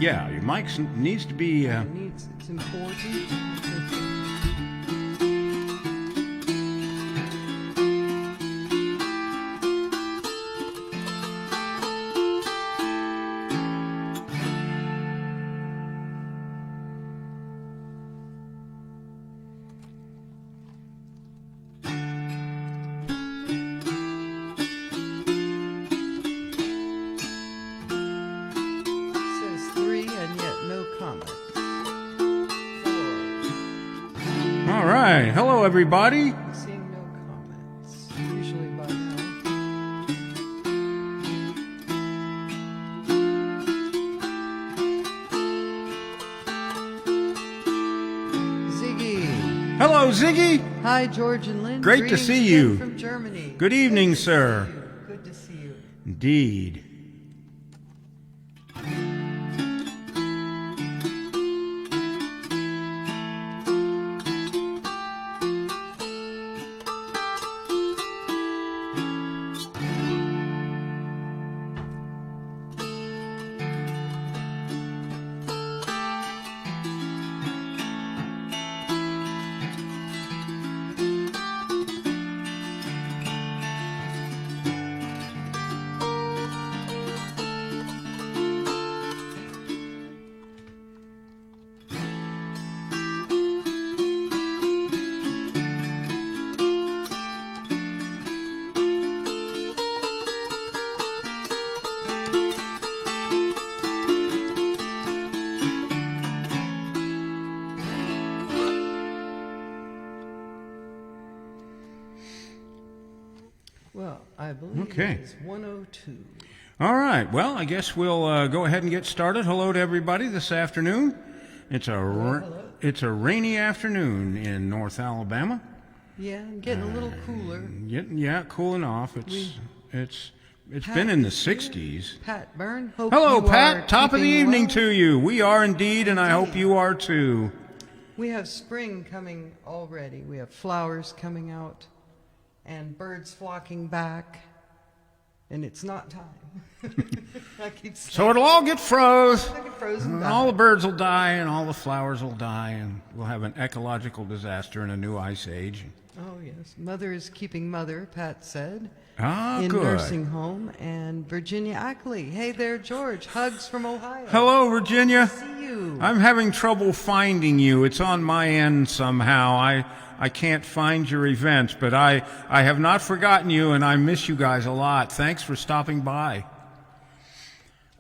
Yeah, your mic needs to be... It's important. Says 3 and yet no comments. 4. All right. Hello, everybody. Seeing no comments. Usually by now. Ziggy. Hello, Ziggy. Hi, George and Lynn. Great to Greetings see again you. from Germany. Good evening, sir. Good to see you. Indeed. Well, I believe Okay. it's 102. All right. Well, I guess we'll go ahead and get started. Hello to everybody this afternoon. It's a rainy afternoon in North Alabama. Yeah, I'm getting a little cooler. Yeah, cooling off. It's Pat been in the is here. 60s. Pat Byrne. Hope Hello, you are Pat. Top of the keeping evening well. to you. We are indeed, and I hope you are too. We have spring coming already. We have flowers coming out and birds flocking back. And it's not time. I keep saying So it'll all get froze. I get frozen And back. all the birds will die, and all the flowers will die, and we'll have an ecological disaster and a new ice age. Oh, yes. Mother is keeping mother, Pat said, Ah, in good. nursing home. And Virginia Ackley. Hey there, George. Hugs from Ohio. Hello, Virginia. See you. I'm having trouble finding you. It's on my end somehow. I can't find your events, but I have not forgotten you, and I miss you guys a lot. Thanks for stopping by.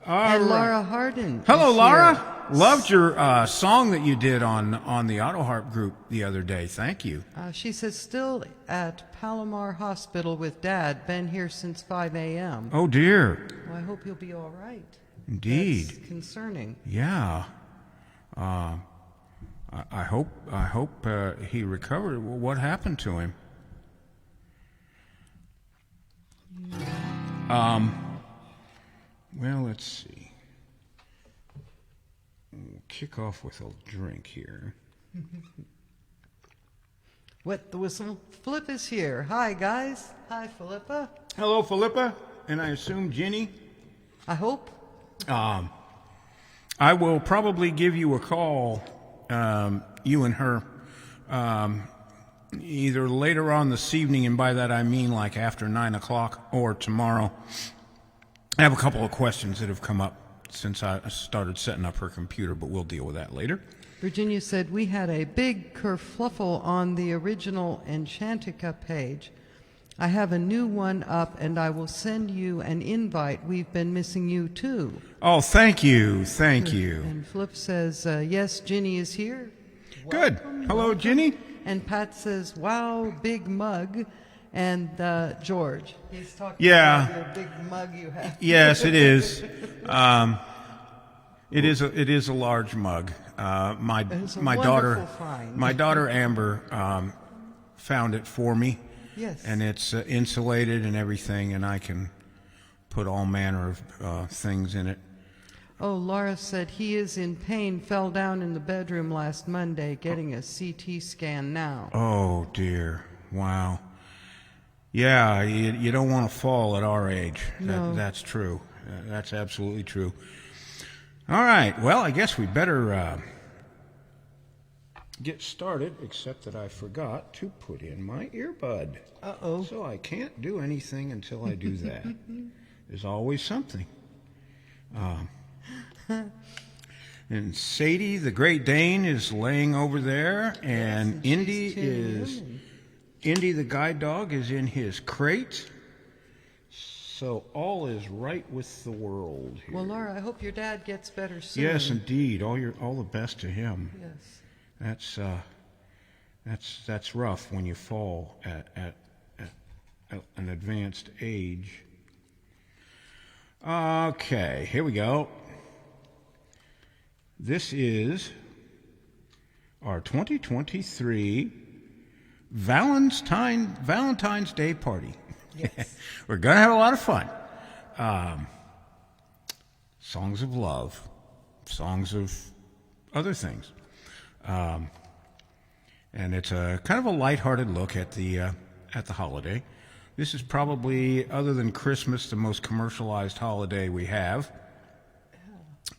All And right. Laura Hardin. Hello, is Laura. here. Loved your song that you did on the Auto Harp group the other day. Thank you. She says, still at Palomar Hospital with Dad. Been here since 5 a.m. Oh, dear. Well, I hope you'll be all right. Indeed. That's concerning. Yeah. I hope he recovered. What happened to him? Well, let's see. We'll kick off with a drink here. Wet the whistle. Flip is here. Hi, guys. Hi, Philippa. Hello, Philippa, and I assume Ginny. I hope. I will probably give you a call, you and her, either later on this evening, and by that I mean like after 9 o'clock, or tomorrow. I have a couple of questions that have come up since I started setting up her computer, but we'll deal with that later. Virginia said, we had a big kerfluffle on the original Enchantica page. I have a new one up, and I will send you an invite. We've been missing you, too. Oh, thank you. Thank you. And Flip says, yes, Ginny is here. Good. Hello, Ginny. And Pat says, wow, big mug. And George, he's talking Yeah. about your big mug you have. Yes, it is. It is a large mug. My It's a daughter, wonderful find. my daughter Amber, found it for me. Yes. And it's insulated and everything, and I can put all manner of things in it. Oh, Laura said he is in pain, fell down in the bedroom last Monday, getting a CT scan now. Oh dear! Wow. Yeah, you don't want to fall at our age. No. That's true. That's absolutely true. All right. Well, I guess we better get started, except that I forgot to put in my earbud. Uh-oh. So I can't do anything until I do that. There's always something. And Sadie, the Great Dane, is laying over there, and Indy the guide dog is in his crate. So all is right with the world here. Well, Laura, I hope your dad gets better soon. Yes, indeed. All the best to him. Yes. That's rough when you fall at an advanced age. Okay, here we go. This is our 2023 Valentine's Day party. Yes. We're going to have a lot of fun. Songs of love, songs of other things. And it's a kind of a lighthearted look at the holiday. This is probably, other than Christmas, the most commercialized holiday we have.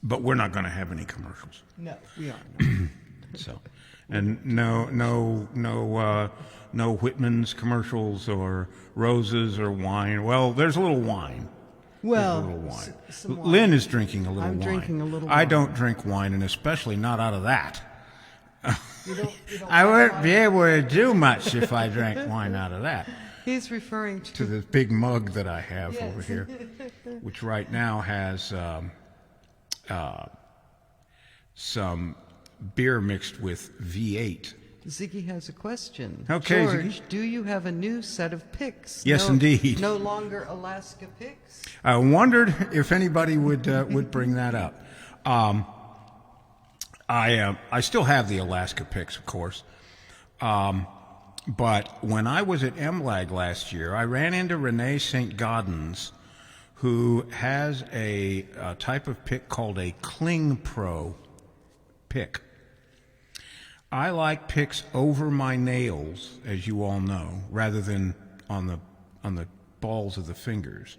But we're not going to have any commercials. No, we aren't. So, and no Whitman's commercials or roses or wine. Well, there's a little wine. Well, There's a little wine. some wine. Lynn is drinking a little I'm wine. drinking a little I wine. don't drink wine, and especially not out of that. You don't I wouldn't be able to do much if I drank wine out of that. He's referring To to this big mug that I have Yes. over here, which right now has some beer mixed with V8. Ziggy has a question. Okay, George, Ziggy. do you have a new set of picks? Yes, indeed. No longer Alaska picks? I wondered if anybody would bring that up. I still have the Alaska picks, of course. But when I was at MLAG last year, I ran into Renee St. Gaudens, who has a type of pick called a Kling Pro pick. I like picks over my nails, as you all know, rather than on the balls of the fingers.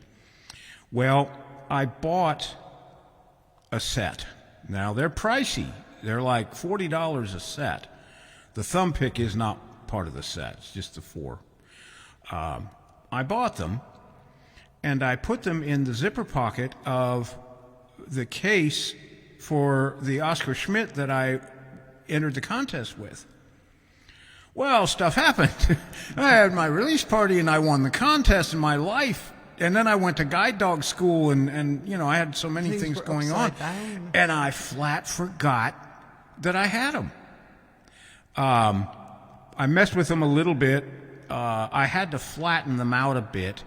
Well, I bought a set. Now, they're pricey. They're like $40 a set. The thumb pick is not part of the set. It's just the four. I bought them, and I put them in the zipper pocket of the case for the Oscar Schmidt that I entered the contest with. Well, stuff happened. I had my release party, and I won the contest in my life. And then I went to guide dog school, and you know, I had so many things were going on. upside down. And I flat forgot that I had them. I messed with them a little bit. I had to flatten them out a bit.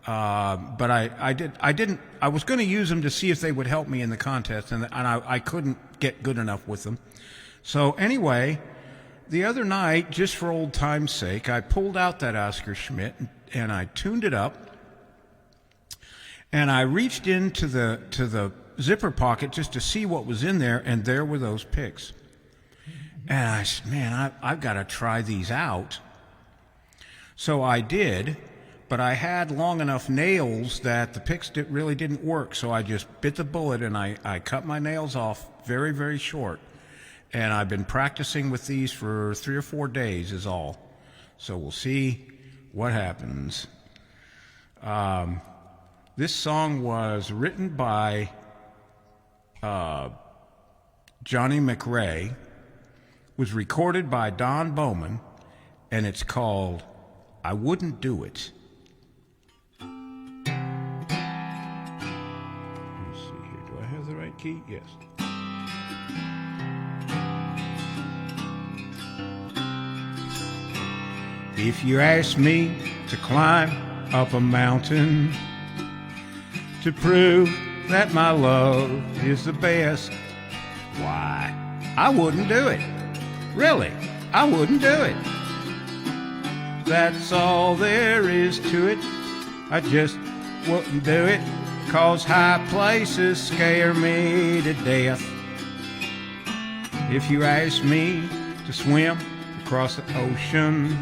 But I didn't. I was going to use them to see if they would help me in the contest, and I couldn't get good enough with them. So anyway, the other night, just for old time's sake, I pulled out that Oscar Schmidt and I tuned it up, and I reached into the zipper pocket just to see what was in there, and there were those picks. And I said, man, I've got to try these out. So I did. But I had long enough nails that the picks really didn't work, so I just bit the bullet and I cut my nails off very, very short. And I've been practicing with these for 3 or 4 days is all. So we'll see what happens. This song was written by Johnny McRae, was recorded by Don Bowman, and it's called I Wouldn't Do It. Key? Yes. If you ask me to climb up a mountain to prove that my love is the best, why, I wouldn't do it. Really, I wouldn't do it. That's all there is to it. I just wouldn't do it. 'Cause high places scare me to death. If you ask me to swim across the ocean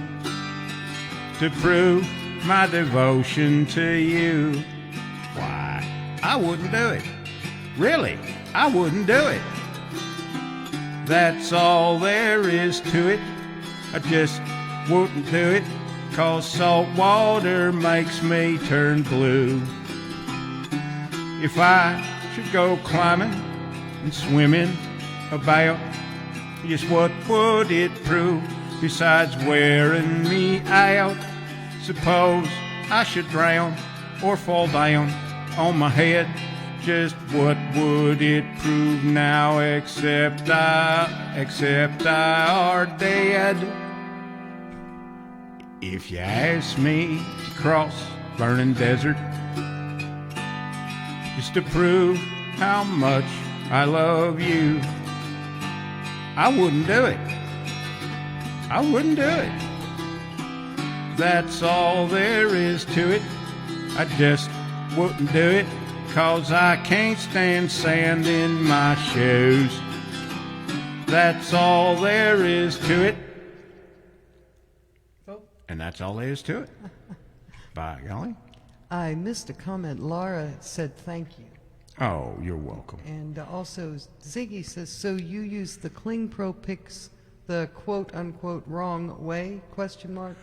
to prove my devotion to you, why, I wouldn't do it. Really, I wouldn't do it. That's all there is to it. I just wouldn't do it, 'cause salt water makes me turn blue. If I should go climbing and swimming about, just what would it prove besides wearing me out? Suppose I should drown or fall down on my head, just what would it prove now except I are dead? If you ask me to cross burning desert just to prove how much I love you, I wouldn't do it. I wouldn't do it. That's all there is to it. I just wouldn't do it, 'cause I can't stand sand in my shoes. That's all there is to it. And that's all there is to it. By golly. I missed a comment. Laura said thank you. Oh, you're welcome. And also Ziggy says, so you use the Kling Pro picks the quote-unquote wrong way, question mark,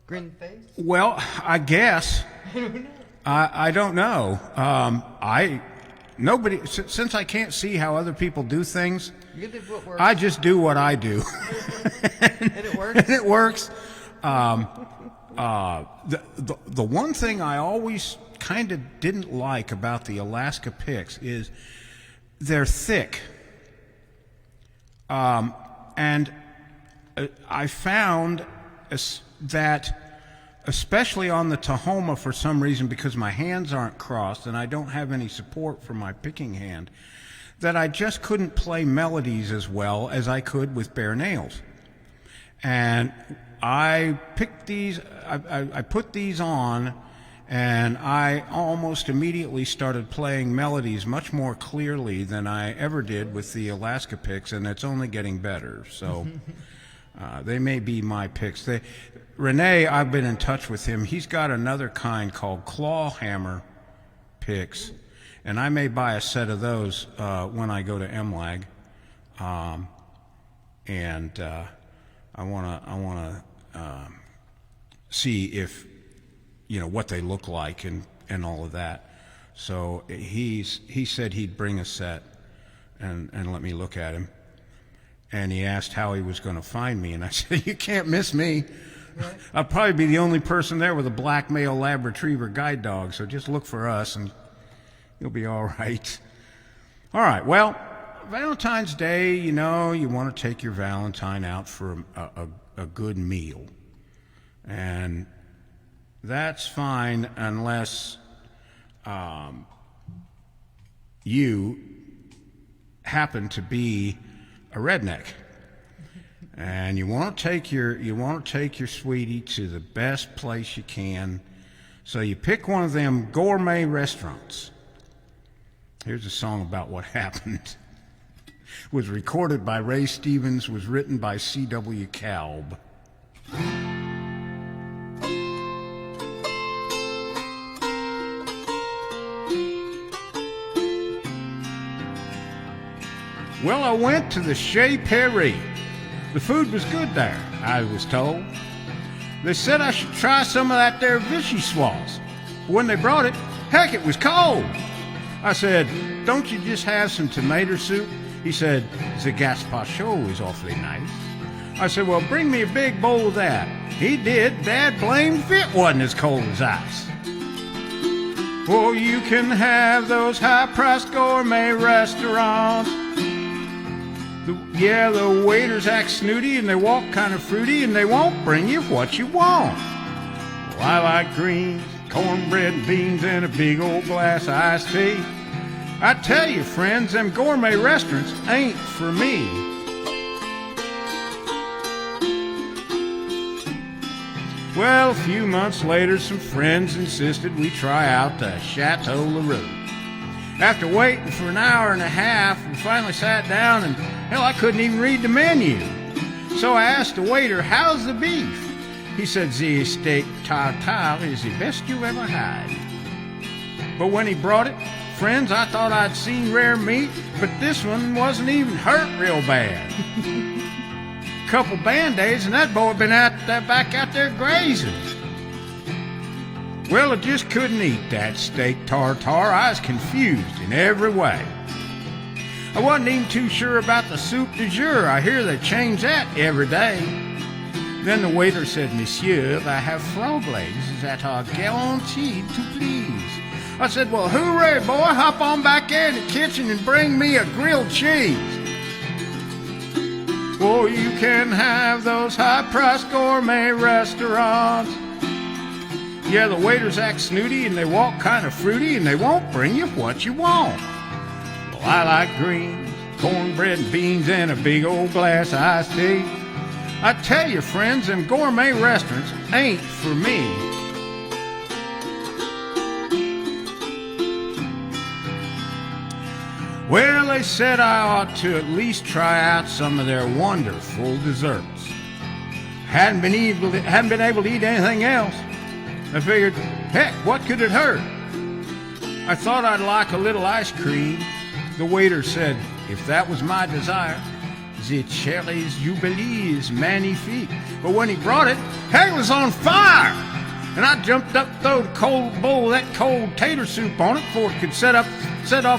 grin face? Well, I guess. I don't know. Since I can't see how other people do things, You did what works. I just do what I do. And it works? And it works. The one thing I always kind of didn't like about the Alaska picks is they're thick. And I found that, especially on the Tahoma, for some reason, because my hands aren't crossed and I don't have any support for my picking hand, that I just couldn't play melodies as well as I could with bare nails. And I picked these, I put these on, and I almost immediately started playing melodies much more clearly than I ever did with the Alaska picks, and it's only getting better. So they may be my picks. Renee, I've been in touch with him. He's got another kind called claw hammer picks, and I may buy a set of those when I go to MLAG. I want to see if, what they look like and all of that. So he said he'd bring a set and let me look at him. And he asked how he was going to find me, and I said, you can't miss me. Right. I'll probably be the only person there with a black male lab retriever guide dog, so just look for us and you'll be all right. All right, well, Valentine's Day, you want to take your Valentine out for a good meal. And that's fine unless you happen to be a redneck. And you want to take your sweetie to the best place you can. So you pick one of them gourmet restaurants. Here's a song about what happened. Was recorded by Ray Stevens, was written by C.W. Kalb. Well, I went to the Chez Perry. The food was good there, I was told. They said I should try some of that there Vichyssoise. When they brought it, heck, it was cold. I said, don't you just have some tomato soup? He said, the gazpacho is awfully nice. I said, well, bring me a big bowl of that. He did. Dad blamed if it wasn't as cold as ice. Oh, you can have those high-priced gourmet restaurants. The waiters act snooty and they walk kind of fruity and they won't bring you what you want. Well, I like greens, cornbread and beans and a big old glass of iced tea. I tell you, friends, them gourmet restaurants ain't for me. Well, a few months later, some friends insisted we try out the Chateau LaRue. After waiting for an hour and a half, we finally sat down and, hell, I couldn't even read the menu. So I asked the waiter, how's the beef? He said, the steak tartare is the best you ever had. But when he brought it, friends, I thought I'd seen rare meat, but this one wasn't even hurt real bad. Couple Band-Aids and that boy had been back out there grazing. Well, I just couldn't eat that steak tartare. I was confused in every way. I wasn't even too sure about the soup du jour. I hear they change that every day. Then the waiter said, Monsieur, I have frog legs that are guaranteed to please. I said, well, hooray, boy, hop on back there in the kitchen and bring me a grilled cheese. Oh, you can have those high-priced gourmet restaurants. Yeah, the waiters act snooty and they walk kind of fruity and they won't bring you what you want. Well, I like greens, cornbread and beans and a big old glass of iced tea. I tell you, friends, them gourmet restaurants ain't for me. Well, they said I ought to at least try out some of their wonderful desserts. Hadn't been able to eat anything else. I figured, heck, what could it hurt? I thought I'd like a little ice cream. The waiter said, if that was my desire, the cherries jubilee is magnifique. But when he brought it, heck, it was on fire! And I jumped up, threw a cold bowl of that cold tater soup on it before it could set off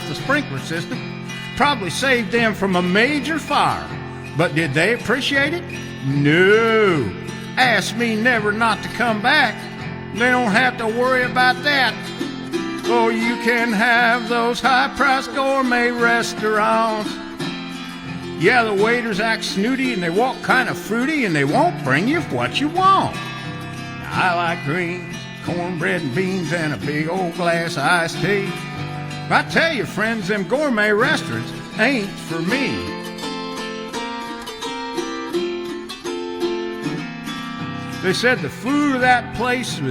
the sprinkler system. Probably saved them from a major fire. But did they appreciate it? No. Ask me never not to come back. They don't have to worry about that. Oh, you can have those high-priced gourmet restaurants. Yeah, the waiters act snooty and they walk kind of fruity and they won't bring you what you want. Now, I like greens, cornbread and beans and a big old glass of iced tea. I tell you, friends, them gourmet restaurants ain't for me. They said the food at that place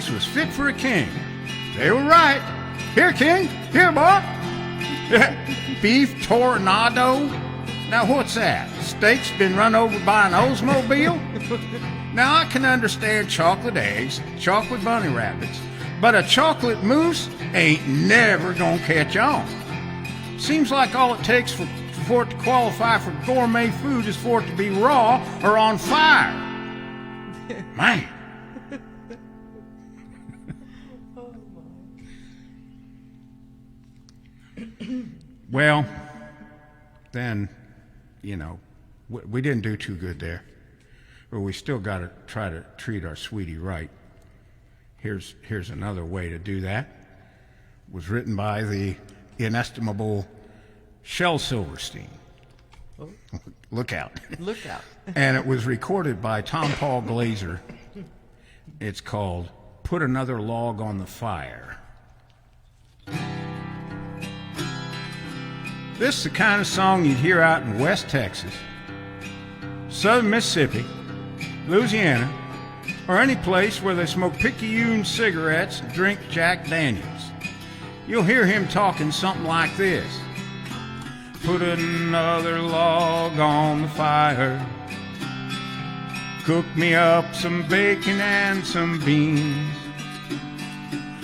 was fit for a king. They were right. Here, king. Here, boy. Beef tornado. Now, what's that? Steak's been run over by an Oldsmobile? Now, I can understand chocolate eggs, chocolate bunny rabbits, but a chocolate mousse ain't never gonna catch on. Seems like all it takes for it to qualify for gourmet food is for it to be raw or on fire. Man. Well, then, we didn't do too good there. But we still got to try to treat our sweetie right. Here's another way to do that. It was written by the inestimable Shel Silverstein. Oh. Look out. Look out. And it was recorded by Tom Paul Glaser. It's called Put Another Log on the Fire. This is the kind of song you'd hear out in West Texas, Southern Mississippi, Louisiana, or any place where they smoke Picayune cigarettes and drink Jack Daniels. You'll hear him talking something like this. Put another log on the fire. Cook me up some bacon and some beans.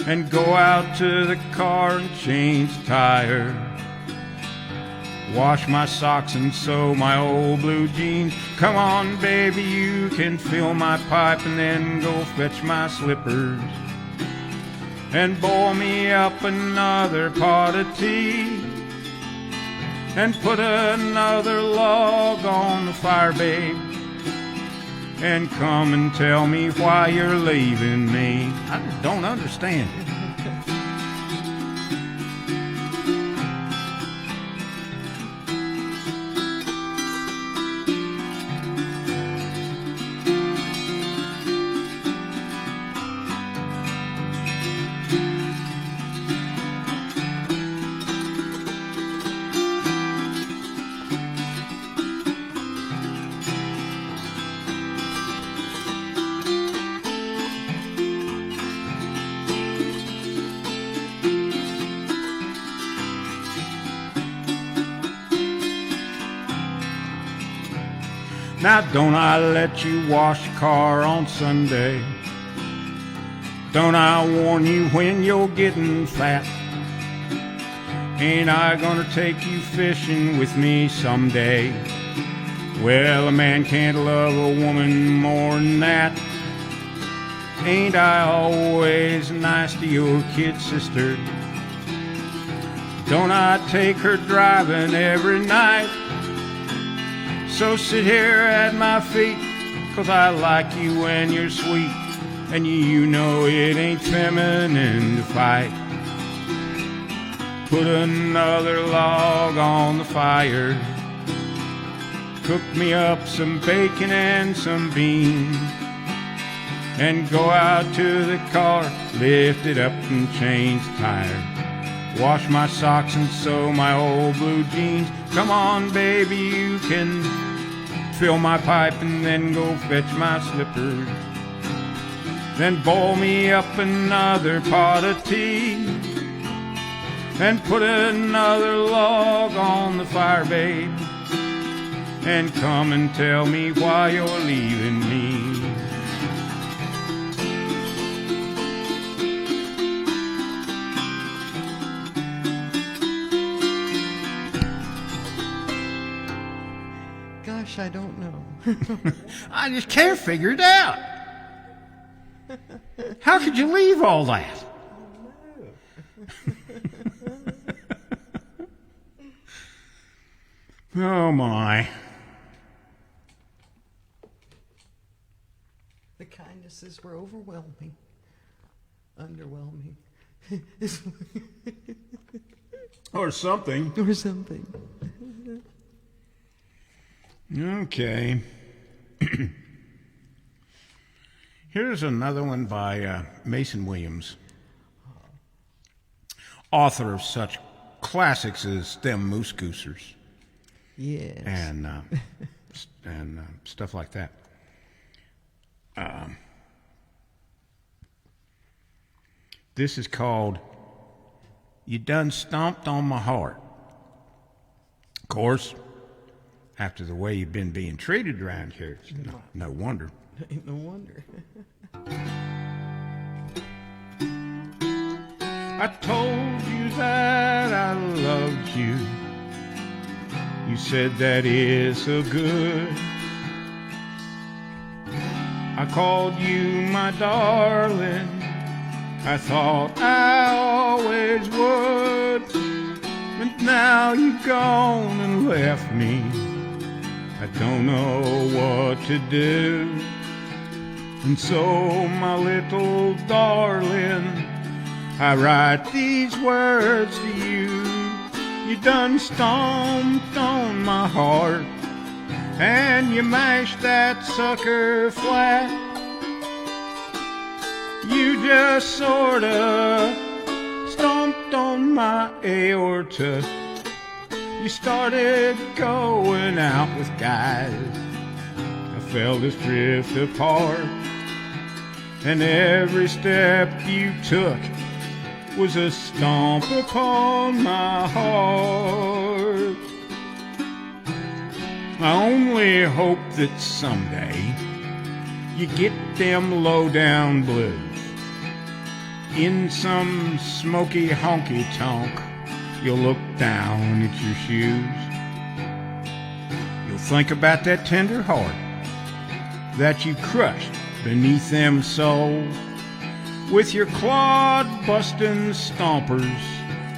And go out to the car and change the tire. Wash my socks and sew my old blue jeans. Come on, baby, you can fill my pipe and then go fetch my slippers. And boil me up another pot of tea. And put another log on the fire, babe. And come and tell me why you're leaving me. I just don't understand it. Now don't I let you wash your car on Sunday? Don't I warn you when you're getting fat? Ain't I gonna take you fishing with me someday? Well, a man can't love a woman more than that. Ain't I always nice to your kid sister? Don't I take her driving every night? So sit here at my feet, 'cause I like you when you're sweet, and you know it ain't feminine to fight. Put another log on the fire, cook me up some bacon and some beans, and go out to the car, lift it up and change the tire. Wash my socks and sew my old blue jeans. Come on, baby, you can fill my pipe and then go fetch my slippers. Then boil me up another pot of tea, and put another log on the fire, babe, and come and tell me why you're leaving me. Gosh, I don't know. I just can't figure it out. How could you leave all that? Oh, my. The kindnesses were overwhelming. Underwhelming. Or something. Or something. Okay. Here's another one by Mason Williams, author of such classics as Them Moose Goosers Yes. and stuff like that. This is called You Done Stomped on My Heart. Of course, after the way you've been being treated around here, it's no wonder. Ain't no wonder. I told you that I loved you. You said that is so good. I called you my darling. I thought I always would. But now you've gone and left me. I don't know what to do. And so, my little darling, I write these words to you. You done stomped on my heart, and you mashed that sucker flat. You just sorta stomped on my aorta. You started going out with guys. I felt us drift apart, and every step you took was a stomp upon my heart. I only hope that someday you get them low-down blues in some smoky honky-tonk. You'll look down at your shoes. You'll think about that tender heart that you crushed beneath them soles. With your clod-busting stompers,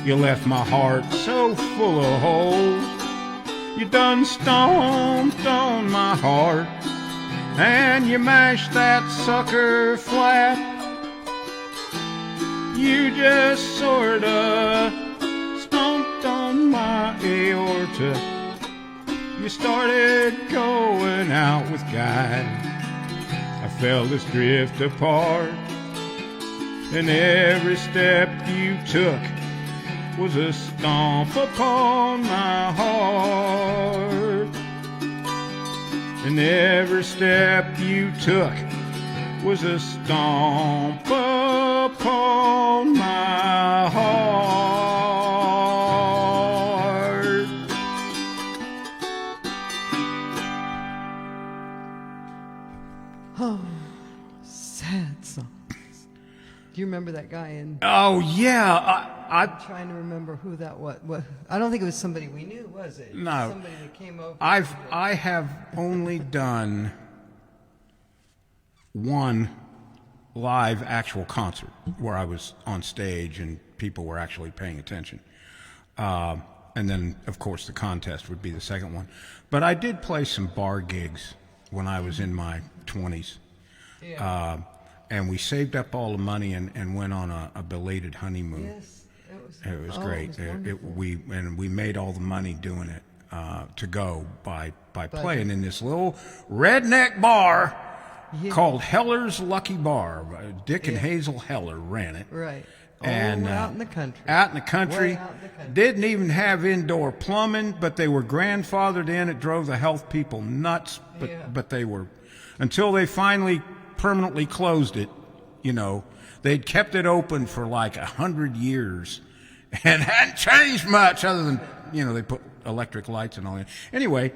you left my heart so full of holes. You done stomped on my heart, and you mashed that sucker flat. You just sorta stomped on my aorta. You started going out with guys. I felt us drift apart, and every step you took was a stomp upon my heart. And every step you took was a stomp upon my heart. Oh, sad songs. Do you remember that guy in? Oh, yeah. I'm trying to remember who that was. I don't think it was somebody we knew, was it? No. Somebody that came over. I have only done one live actual concert where I was on stage and people were actually paying attention. And then, of course, the contest would be the second one. But I did play some bar gigs when I was in my 20s. Yeah. And we saved up all the money and went on a belated honeymoon. Yes, It was oh, great. It was We made all the money doing it to go by playing in this little redneck bar called Heller's Lucky Bar. Dick and Hazel Heller ran it. right. And out in the country. Out in the country. Way out in the country. Didn't even have indoor plumbing, but they were grandfathered in. It drove the health people nuts, but they were, until they finally permanently closed it. You know, they'd kept it open for like 100 years and hadn't changed much other than, you know, they put electric lights and all that. Anyway,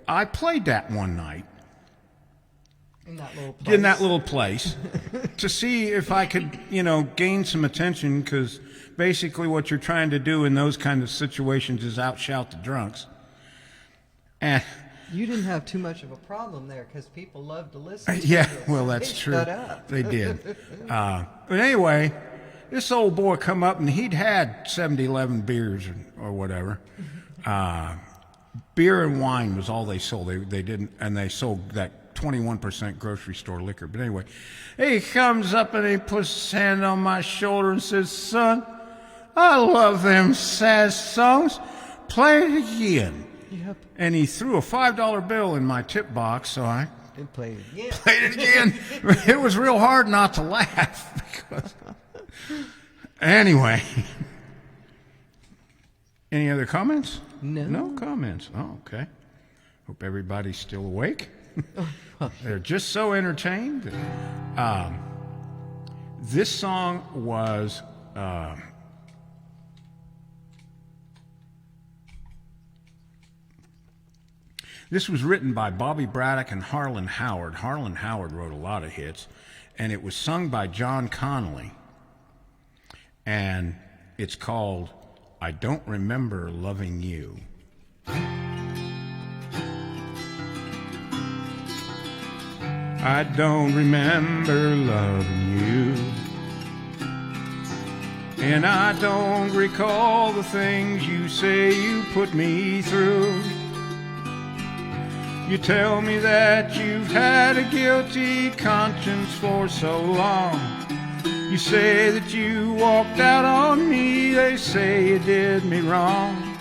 I played that one night In that little place. in that little place to see if I could, you know, gain some attention, because basically what you're trying to do in those kind of situations is outshout the drunks. And You didn't have too much of a problem there because people love to listen to yeah, you. well, that's They true. Shut up. They did. But anyway, this old boy come up and he'd had 70-11 beers or whatever. Beer and wine was all they sold. They didn't, and they sold that 21% grocery store liquor. But anyway, he comes up and he puts his hand on my shoulder and says, "Son, I love them sad songs. Play it again." Yep. And he threw a $5 bill in my tip box, so I And played it again. played it again. It was real hard not to laugh. Because... Anyway. Any other comments? No. No comments. Oh, okay. Hope everybody's still awake. They're just so entertained. This song was... This was written by Bobby Braddock and Harlan Howard. Harlan Howard wrote a lot of hits, and it was sung by John Connolly. And it's called "I Don't Remember Loving You." I don't remember loving you, and I don't recall the things you say you put me through. You tell me that you've had a guilty conscience for so long. You say that you walked out on me, they say you did me wrong.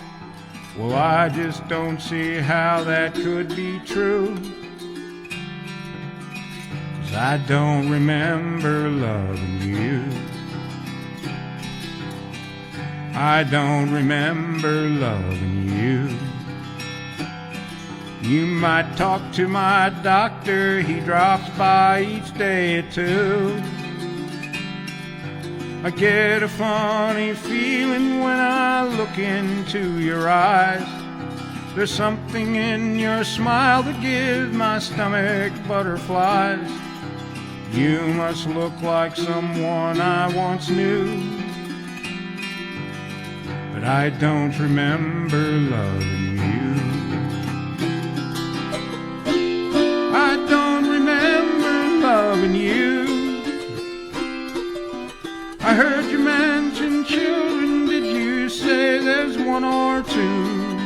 Well, I just don't see how that could be true, 'cause I don't remember loving you. I don't remember loving you. You might talk to my doctor, he drops by each day or two. I get a funny feeling when I look into your eyes. There's something in your smile that gives my stomach butterflies. You must look like someone I once knew, but I don't remember loving you. I don't remember loving you. I heard you mention children. Did you say there's one or two?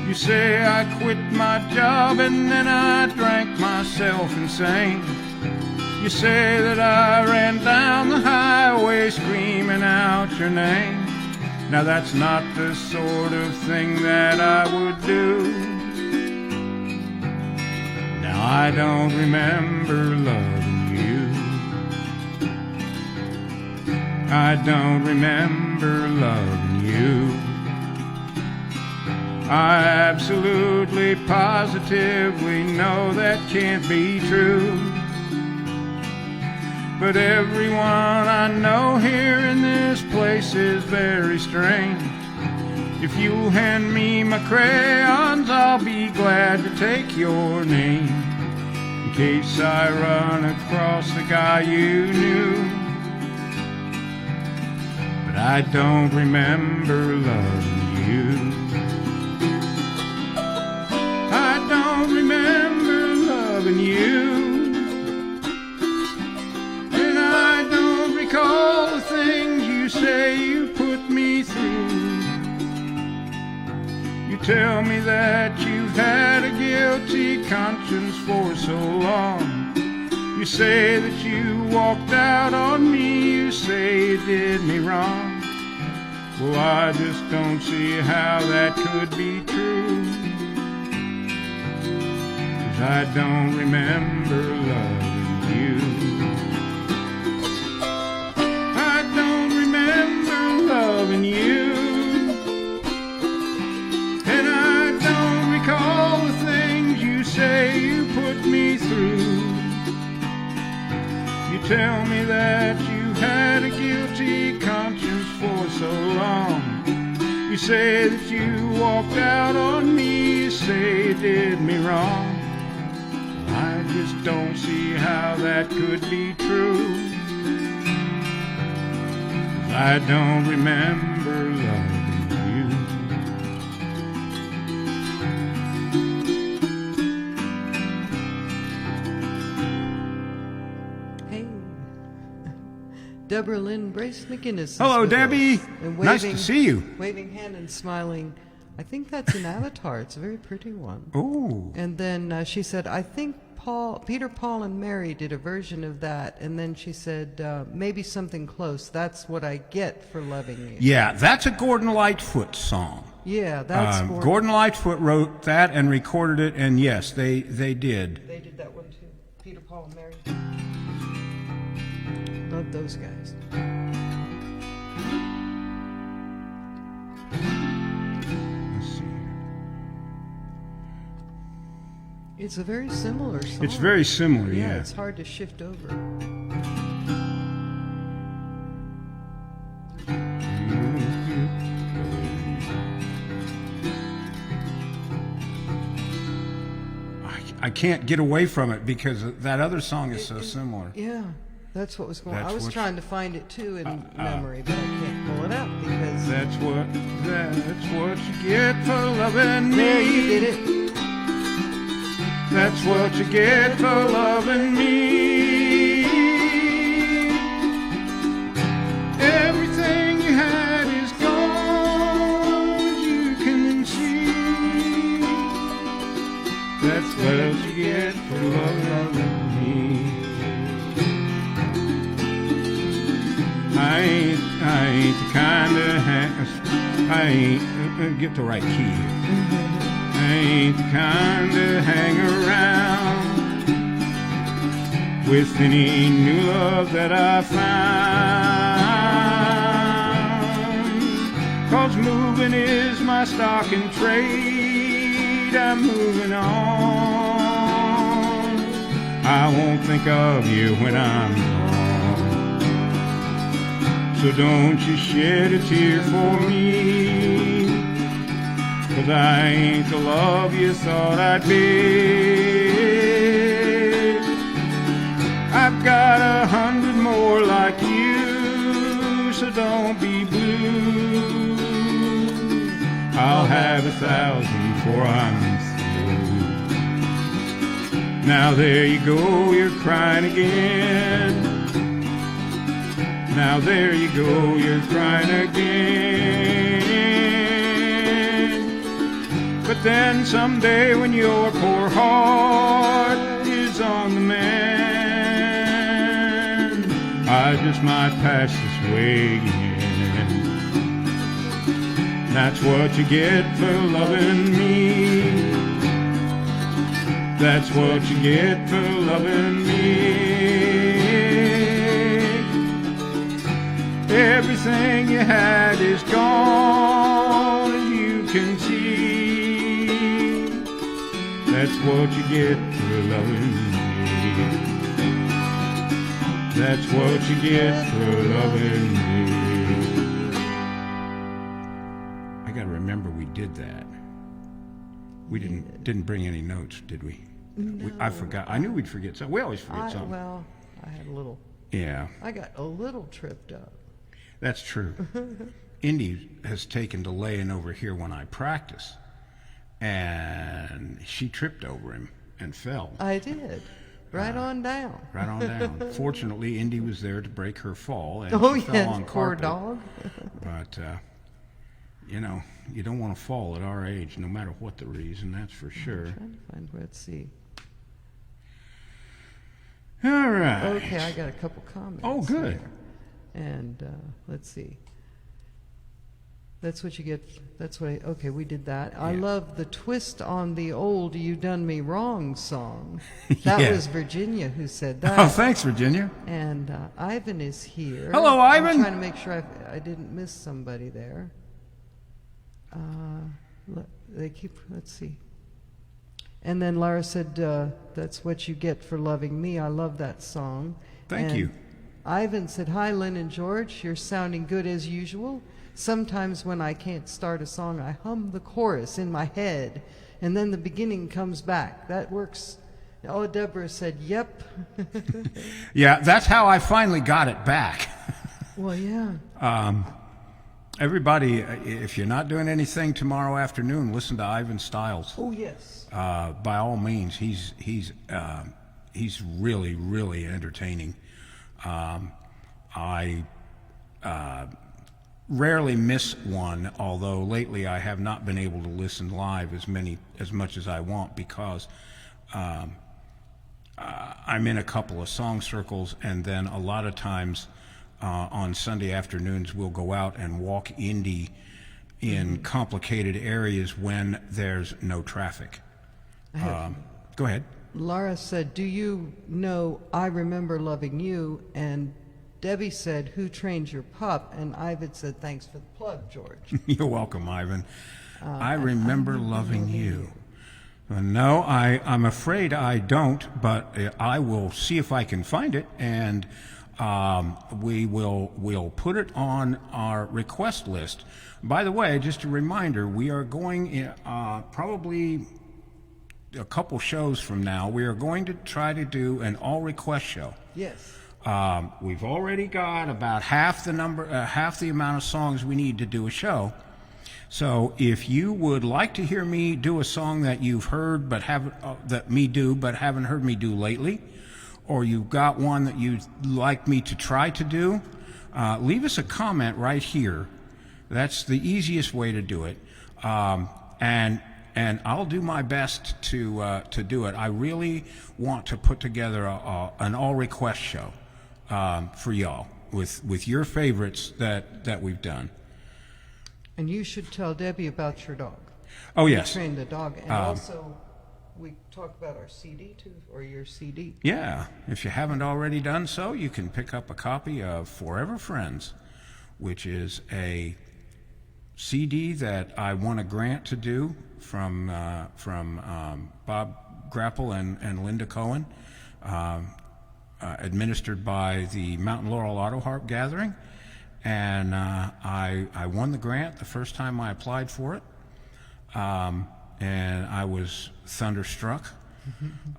You say I quit my job and then I drank myself insane. You say that I ran down the highway screaming out your name. Now that's not the sort of thing that I would do. Now I don't remember loving you. I don't remember loving you. I absolutely, positively know that can't be true. But everyone I know here in this place is very strange. If you'll hand me my crayons, I'll be glad to take your name, in case I run across the guy you knew. but I don't remember loving you. I don't remember loving you. And I don't recall the things you say you put me through. You tell me that you've had a guilty conscience for so long. You say that you walked out on me. You say you did me wrong. Well, I just don't see how that could be true. 'Cause I don't remember loving you. I don't remember loving you. And I don't recall the things you say you put me through. You tell me that you had a guilty conscience for so long. You say that you walked out on me. You say you did me wrong. I just don't see how that could be true. 'Cause I don't remember loving you. Hey. Deborah Lynn Brace McGinnis. is Hello, with Debbie. us. And Nice to see you. Waving hand and smiling. I think that's an avatar. It's a very pretty one. Oh. And then she said, I think Peter, Paul, and Mary did a version of that. And then she said, maybe something close. That's what I get for loving you. Yeah, that's a Gordon Lightfoot song. Yeah, that's Gordon Lightfoot wrote that and recorded it, and yes, they did. They did that one too. Peter, Paul, and Mary. Love those guys. Let's see here. It's a very similar song. It's very similar, Yeah, yeah. it's hard to shift over. I can't get away from it because that other song is so similar. Yeah, that's what was going on. That's I was what- trying to find it too in memory, but I can't pull it up because... That's what you get for loving me. There, you did it. That's what you get for loving me. Everything you had is gone, as you can see. That's what you get for loving me. I ain't the kind of I ain't get the right key here. I ain't the kind to hang around with any new love that I found. 'Cause moving is my stock and trade. I'm moving on. I won't think of you when I'm gone. So don't you shed a tear for me. 'Cause I ain't the love you thought I'd be. I've got 100 more like you, so don't be blue. I'll have 1,000 before I'm through. Now there you go, you're crying again. Now there you go, you're crying again. But then someday when your poor heart is on the mend, I just might pass this way again. That's what you get for loving me. That's what you get for loving me. Everything you had is gone, as you can see. That's what you get for loving me. That's what you get for loving me. I gotta remember we did that. We didn't bring any notes, did we? No. I forgot. I knew we'd forget something. We always forget something. Well, I had a little. Yeah. I got a little tripped up. That's true. Indy has taken to laying over here when I practice, and she tripped over him and fell. I did. Right on down. Right on down. Fortunately, Indy was there to break her fall, and Oh, she fell yes, on poor carpet. dog. But, you know, you don't want to fall at our age, no matter what the reason, that's for sure. Trying to find, let's see. All right. Okay, I got a couple comments. Oh, good. here. And let's see. That's what you get. That's what okay, we did that. I Yeah. love the twist on the old You Done Me Wrong song. That Yeah. was Virginia who said that. Oh, thanks, Virginia. And Ivan is here. Hello, Ivan. I'm trying to make sure I didn't miss somebody there. They keep, let's see. And then Lara said, that's what you get for loving me. I love that song. Thank And you. Ivan said, hi, Lynn and George. You're sounding good as usual. Sometimes when I can't start a song, I hum the chorus in my head, and then the beginning comes back. That works. Oh, Deborah said, yep. Yeah, that's how I finally got it back. Well, yeah. Everybody, if you're not doing anything tomorrow afternoon, listen to Ivan Stiles. Oh, yes. By all means, he's really, really entertaining. I rarely miss one, although lately I have not been able to listen live as much as I want, because I'm in a couple of song circles, and then a lot of times on Sunday afternoons we'll go out and walk Indy in complicated areas when there's no traffic. Go ahead. Laura said, do you know I Remember Loving You? And Debbie said, who trained your pup? And Ivan said, thanks for the plug, George. You're welcome, Ivan. I remember loving you. No, I'm afraid I don't, but I will see if I can find it, and we'll put it on our request list. By the way, just a reminder, we are going probably a couple shows from now, we are going to try to do an all request show. Yes. We've already got about half the amount of songs we need to do a show. So if you would like to hear me do a song that you've heard but haven't heard me do lately, or you've got one that you'd like me to try to do, leave us a comment right here. That's the easiest way to do it, and I'll do my best to do it. I really want to put together an all request show for y'all with your favorites that we've done. And you should tell Debbie about your dog. Oh yes. You trained the dog. And also, we talked about our CD too, or your CD. Yeah, if you haven't already done so, you can pick up a copy of Forever Friends, which is a CD that I won a grant to do from Bob Grapple and Linda Cohen, administered by the Mountain Laurel Auto Harp Gathering, and I won the grant the first time I applied for it, and I was thunderstruck.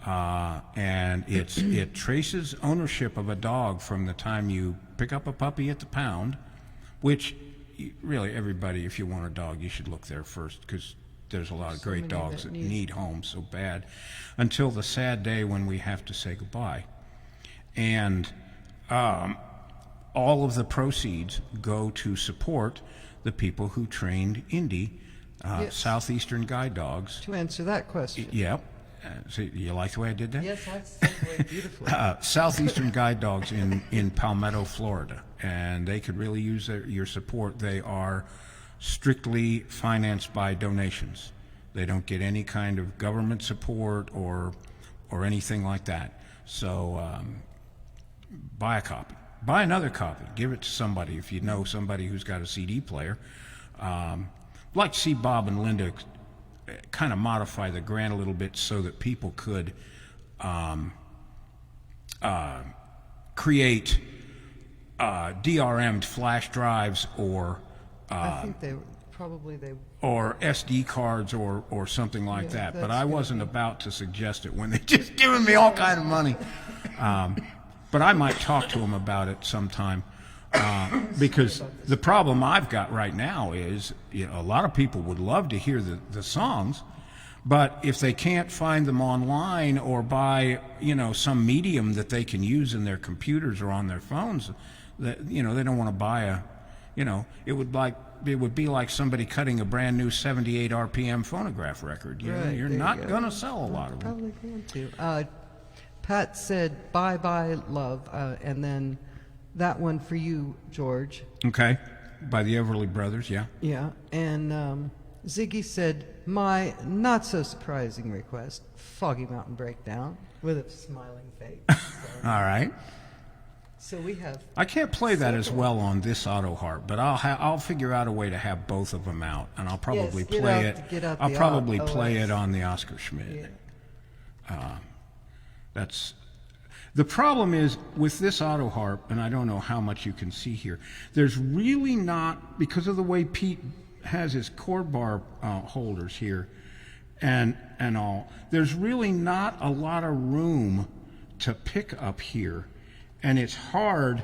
And it traces ownership of a dog from the time you pick up a puppy at the pound, which really everybody, if you want a dog, you should look there first, because there's a lot of great dogs that need homes so bad, until the sad day when we have to say goodbye. And all of the proceeds go to support the people who trained Indy, Yes. Southeastern Guide Dogs. To answer that question. Yep. So you like the way I did that? Yes, I segued beautifully. Southeastern Guide Dogs in Palmetto, Florida, and they could really use your support. They are strictly financed by donations. They don't get any kind of government support or anything like that. So buy a copy. Buy another copy. Give it to somebody if you know somebody who's got a CD player. I'd like to see Bob and Linda kind of modify the grant a little bit so that people could create DRM'd flash drives or I think they or SD cards or something like Yeah, that. But that's I gonna wasn't about to suggest it when they just given me all kind of money. But I might talk to them about it sometime. Because the problem I've got right now is, a lot of people would love to hear the songs, but if they can't find them online or by, some medium that they can use in their computers or on their phones, that, they don't want to buy it would be like somebody cutting a brand new 78 RPM phonograph record. Right, You're there not you go. going to sell a lot of them. Probably going to. Pat said, bye bye, love. And then that one for you, George. Okay, by the Everly Brothers, yeah. Yeah. And Ziggy said, my not so surprising request, Foggy Mountain Breakdown, with a smiling face. All right. So we have. I can't play that as well on this auto harp, but I'll figure out a way to have both of them out, and I'll probably Yes, play get out I'll the probably OS. play it on the Oscar Schmidt. Yeah. That's the problem is with this auto harp, and I don't know how much you can see here. There's really not, because of the way Pete has his chord bar holders here, and all. There's really not a lot of room to pick up here. And it's hard.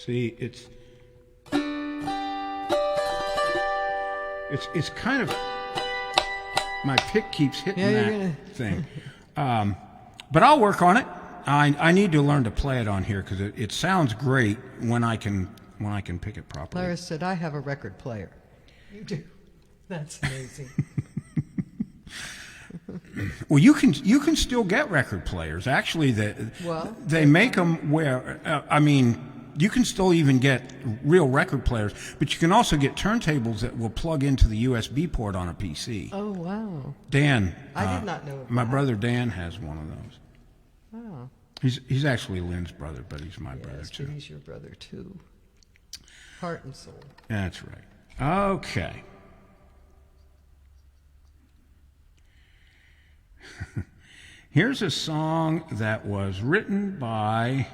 See, it's kind of, my pick keeps hitting that thing. But I'll work on it. I need to learn to play it on here because it sounds great when I can pick it properly. Lara said, I have a record player. You do. That's amazing. Well, you can still get record players. Actually, they make them where you can still even get real record players, but you can also get turntables that will plug into the USB port on a PC. Oh wow! Dan, I did not know of my that. brother Dan has one of those. Wow. He's actually Lynn's brother, but he's my brother too. But he's your brother too. Heart and soul. That's right. Okay. Here's a song that was written by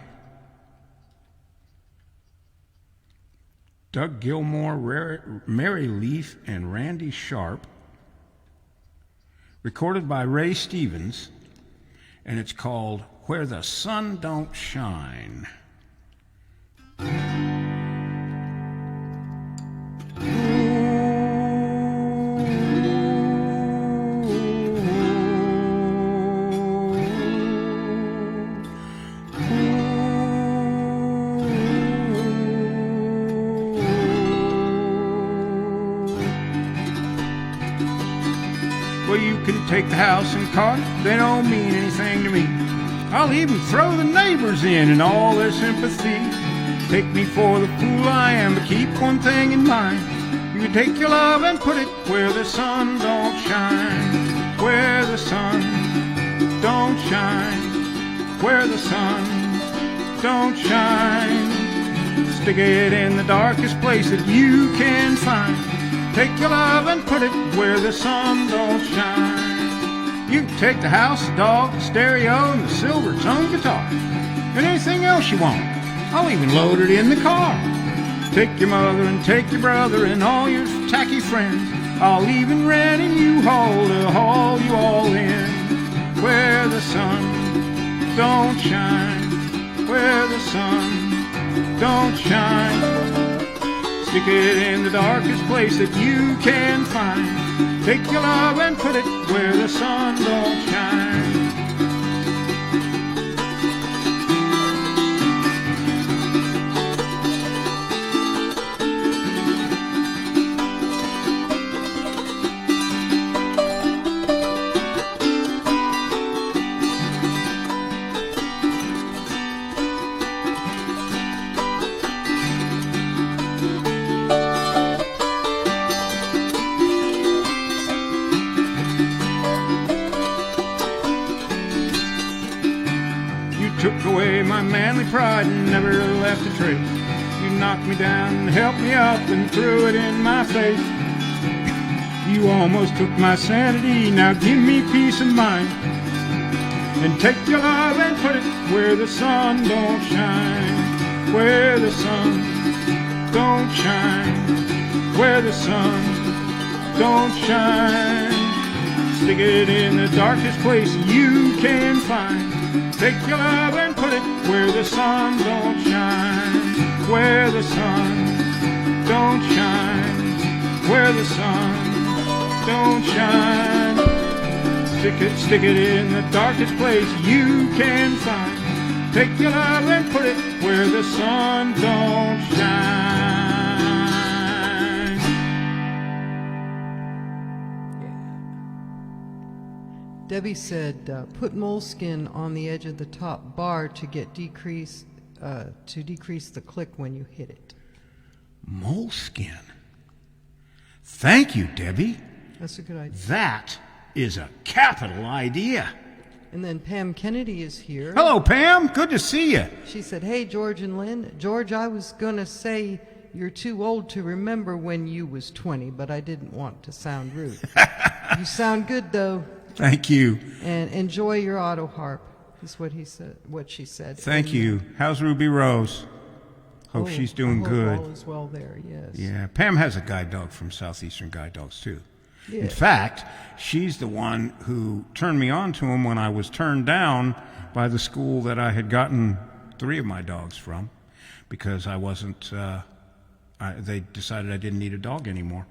Doug Gilmore, Mary Leaf, and Randy Sharp, recorded by Ray Stevens, and it's called Where the Sun Don't Shine. Well, you can take the house and cart, they don't mean anything to me. I'll even throw the neighbors in all their sympathy. Take me for the fool I am, but keep one thing in mind. You can take your love and put it where the sun don't shine. Where the sun don't shine. Where the sun don't shine. Stick it in the darkest place that you can find. Take your love and put it where the sun don't shine. You can take the house, the dog, the stereo, and the silver-toned guitar, and anything else you want. I'll even load it in the car. Take your mother and take your brother and all your tacky friends. I'll even rent a U-Haul to haul you all in. Where the sun don't shine. Where the sun don't shine. Stick it in the darkest place that you can find. Take your love and put it where the sun don't shine. Took away my manly pride and never left a trace. You knocked me down and helped me up and threw it in my face. You almost took my sanity, now give me peace of mind. And take your love and put it where the sun don't shine. Where the sun don't shine. Where the sun don't shine. Stick it in the darkest place you can find. Take your love and put it where the sun don't shine. Where the sun don't shine. Where the sun don't shine. Stick it in the darkest place you can find. Take your love and put it where the sun don't shine. Debbie said, put moleskin on the edge of the top bar to decrease the click when you hit it. Moleskin. Thank you, Debbie. That's a good idea. That is a capital idea. And then Pam Kennedy is here. Hello, Pam. Good to see you. She said, hey, George and Lynn. George, I was going to say you're too old to remember when you was 20, but I didn't want to sound rude. You sound good, though. Thank you. And enjoy your auto harp, is what she said. Thank you. How's Ruby Rose? Hope she's doing good. All is well there, yes. Yeah, Pam has a guide dog from Southeastern Guide Dogs, too. Yeah. In fact, she's the one who turned me on to him when I was turned down by the school that I had gotten 3 of my dogs from because I wasn't, they decided I didn't need a dog anymore.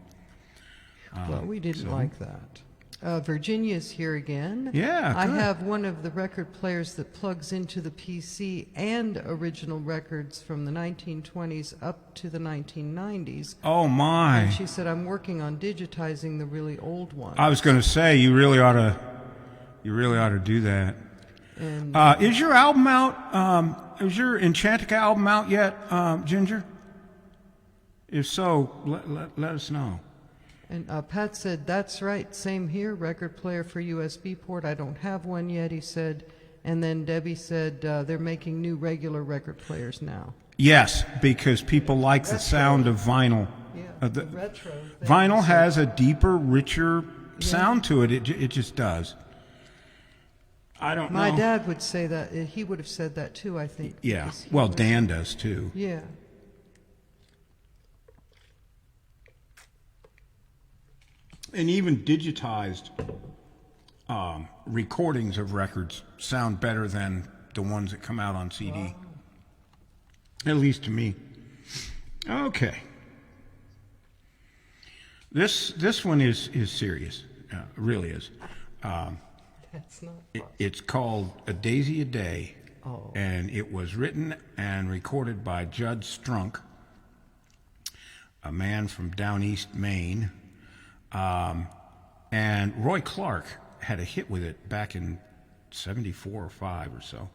Well, we didn't like that. Virginia's here again. Yeah, I good. have one of the record players that plugs into the PC and original records from the 1920s up to the 1990s. Oh, my. And she said, I'm working on digitizing the really old ones. I was going to say, you really ought to do that. And Is your album out? Is your Enchantica album out yet, Ginger? If so, let us know. And Pat said, that's right, same here, record player for USB port. I don't have one yet, he said. And then Debbie said they're making new regular record players now. Yes, because people like the sound of vinyl. Yeah, the retro. Vinyl has a deeper, richer sound to it. It just does. I don't know. My dad would say that. He would have said that too, I think. Yeah, well, Dan does too. Yeah. And even digitized recordings of records sound better than the ones that come out on CD. Wow. At least to me. Okay. This one is serious. Really is. That's not It's called A Daisy a Day. Oh. And it was written and recorded by Judd Strunk, a man from down east Maine. And Roy Clark had a hit with it back in 74 or 5 or so.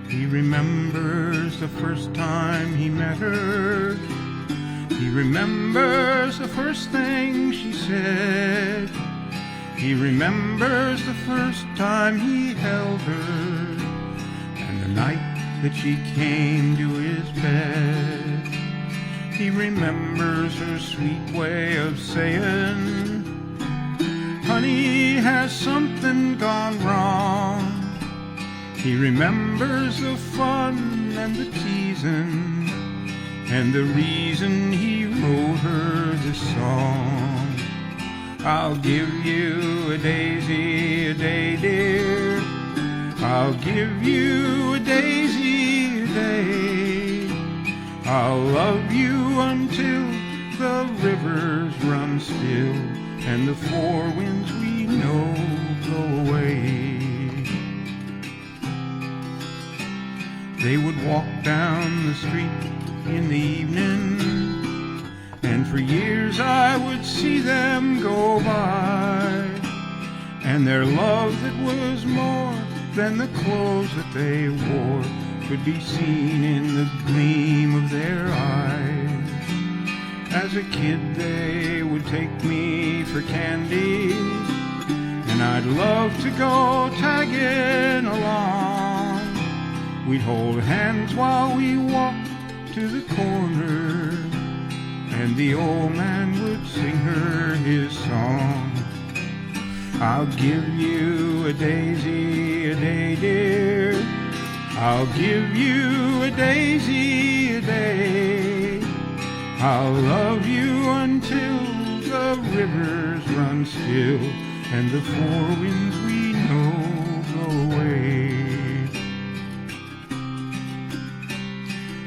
He remembers the first time he met her. He remembers the first thing she said. He remembers the first time he held her, and the night that she came to his bed. He remembers her sweet way of saying, honey, has something gone wrong? He remembers the fun and the teasing, and the reason he wrote her this song. I'll give you a daisy a day, dear. I'll give you a daisy a day. I'll love you until the rivers run still and the 4 winds we know blow away. They would walk down the street in the evening, and for years I would see them go by, and their love that was more than the clothes that they wore could be seen in the gleam of their eyes. As a kid they would take me for candy, and I'd love to go tagging along. We'd hold hands while we walked to the corner, and the old man would sing her his song. I'll give you a daisy a day, dear. I'll give you a daisy a day. I'll love you until the rivers run still and the four winds we know blow away.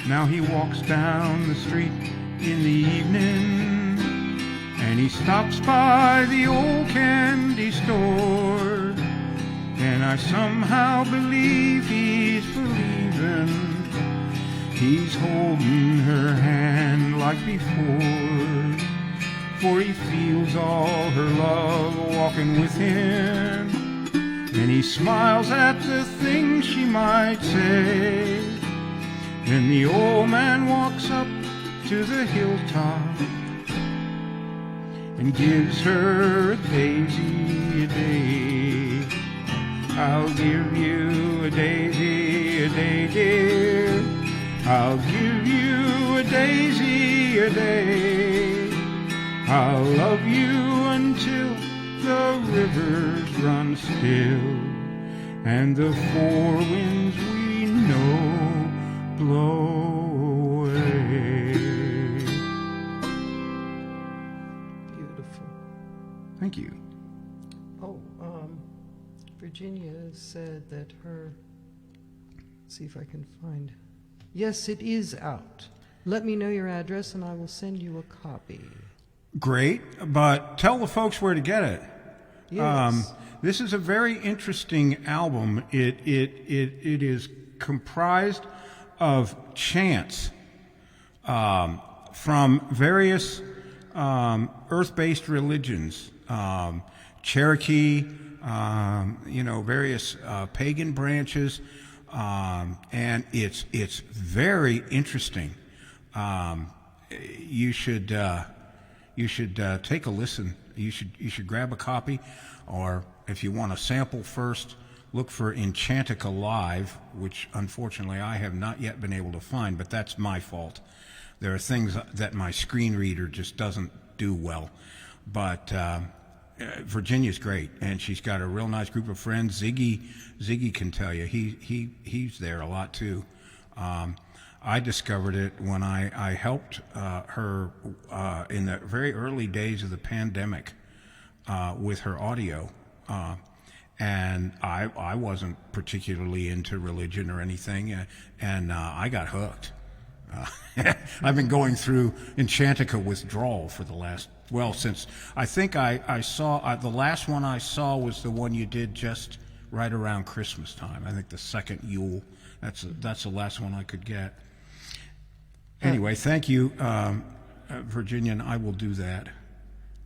Now he walks down the street in the evening and he stops by the old candy store, and I somehow believe he's believing. He's holding her hand like before, for he feels all her love walking with him, and he smiles at the things she might say. Then the old man walks up to the hilltop and gives her a daisy a day. I'll give you a day, dear. I'll give you a daisy a day. I'll love you until the rivers run still and the four winds we know blow away. Beautiful. Thank you. Oh, Virginia said that her, see if I can find, yes, it is out. Let me know your address and I will send you a copy. Great, but tell the folks where to get it. Yes. This is a very interesting album. It is comprised of chants from various earth-based religions, Cherokee, various pagan branches, and it's very interesting. You should take a listen. You should grab a copy, or if you want to sample first, look for Enchantica Live, which unfortunately I have not yet been able to find, but that's my fault. There are things that my screen reader just doesn't do well. But Virginia's great, and she's got a real nice group of friends. Ziggy can tell you. He's there a lot too. I discovered it when I helped her in the very early days of the pandemic with her audio. And I wasn't particularly into religion or anything, and I got hooked. I've been going through Enchantica withdrawal for the last, since I think I saw, the last one I saw was the one you did just right around Christmas time. I think the second Yule. That's the last one I could get. Anyway, thank you, Virginia, and I will do that.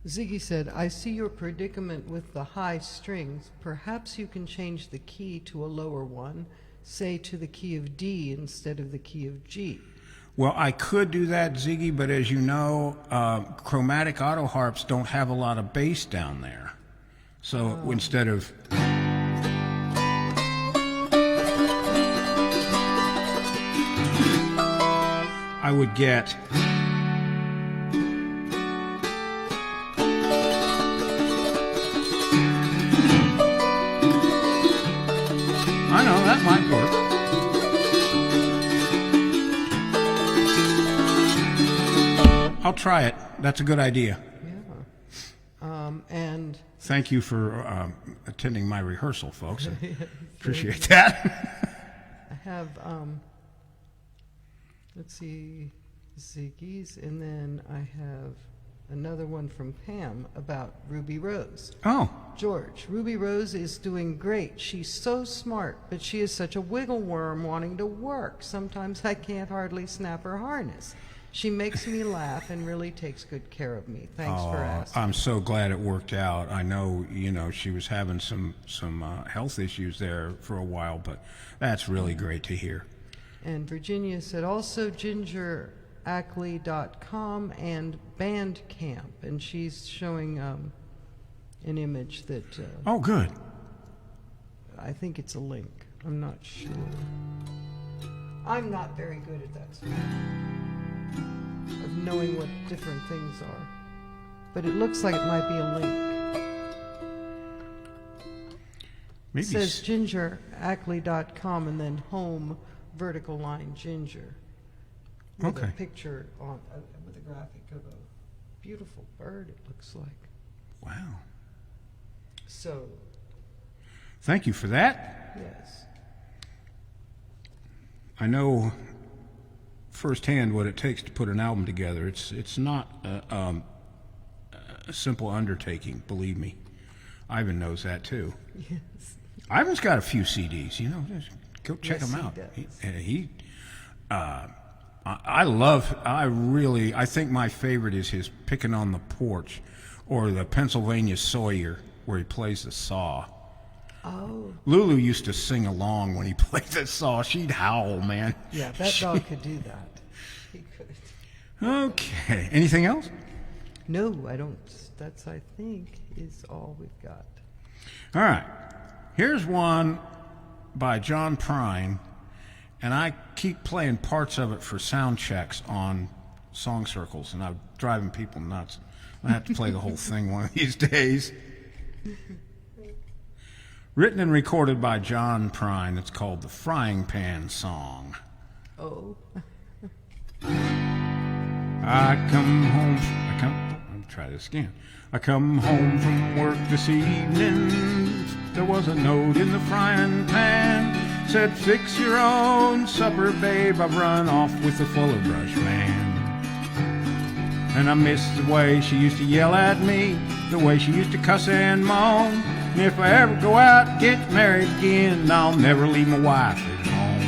Ziggy said, I see your predicament with the high strings. Perhaps you can change the key to a lower one, say to the key of D instead of the key of G. Well, I could do that, Ziggy, but as you know, chromatic auto harps don't have a lot of bass down there. So instead of... I would get... I know, that might work. I'll try it. That's a good idea. Yeah. And... Thank you for attending my rehearsal, folks. I appreciate that. I have, let's see, Ziggy's, and then I have another one from Pam about Ruby Rose. Oh. George, Ruby Rose is doing great. She's so smart, but she is such a wiggle worm wanting to work. Sometimes I can't hardly snap her harness. She makes me laugh and really takes good care of me. Thanks for asking. I'm so glad it worked out. I know, she was having some health issues there for a while, but that's really great to hear. And Virginia said also gingerackley.com and Bandcamp, and she's showing an image that... oh, good. I think it's a link. I'm not sure. I'm not very good at that stuff, of knowing what different things are. But it looks like it might be a link. Maybe It says gingerackley.com and then home vertical line ginger. with Okay. a picture on with a graphic of a beautiful bird. It looks like. Wow. So Thank you for that. yes, I know firsthand what it takes to put an album together. It's not a simple undertaking, believe me. Ivan knows that too. yes, Ivan's got a few CDs, you know. Just go check Yes, them he out. does. I think my favorite is his "Picking on the Porch," or the Pennsylvania Sawyer, where he plays the saw. oh Lulu used to sing along when he played the saw. She'd howl, man. yeah, that dog could do that. He could. Okay. Anything else? No, I don't. That's I think is all we've got. All right. Here's one by John Prine, and I keep playing parts of it for sound checks on Song Circles, and I'm driving people nuts. I have to play the whole thing one of these days. Written and recorded by John Prine. It's called the Frying Pan Song. Oh, I'll try this again. I come home from work this evening. There was a note in the frying pan. Said, fix your own supper, babe. I've run off with the Fuller Brush man. And I miss the way she used to yell at me, the way she used to cuss and moan. And if I ever go out and get married again, I'll never leave my wife at home.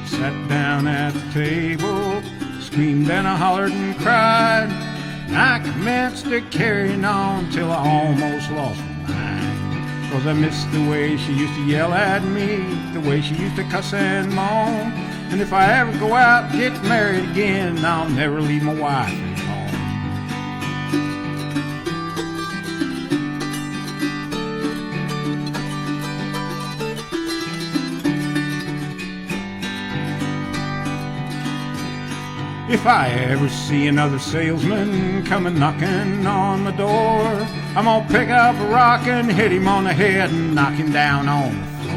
Sat down at the table, screamed and I hollered and cried. I commenced to carrying on till I almost lost my mind. 'Cause I missed the way she used to yell at me, the way she used to cuss and moan. And if I ever go out and get married again, I'll never leave my wife at home. If I ever see another salesman coming knocking on my door, I'm gonna pick up a rock and hit him on the head and knock him down on the floor.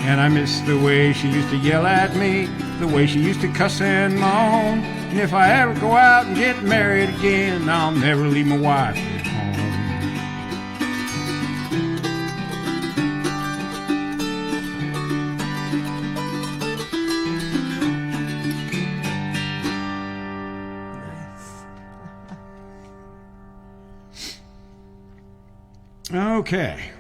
And I miss the way she used to yell at me, the way she used to cuss and moan. And if I ever go out and get married again, I'll never leave my wife at home. nice. Okay.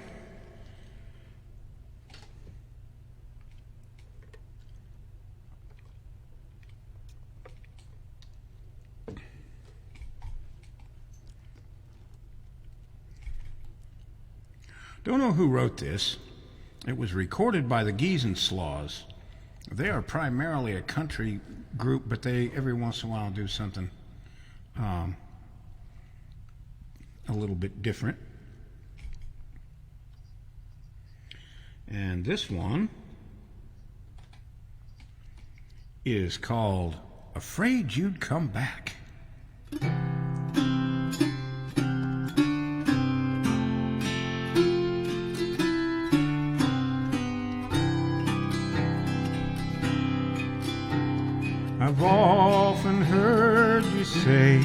Don't know who wrote this. It was recorded by the Giesenslaws. They are primarily a country group, but they every once in a while do something a little bit different. And this one is called Afraid You'd Come Back. I've often heard you say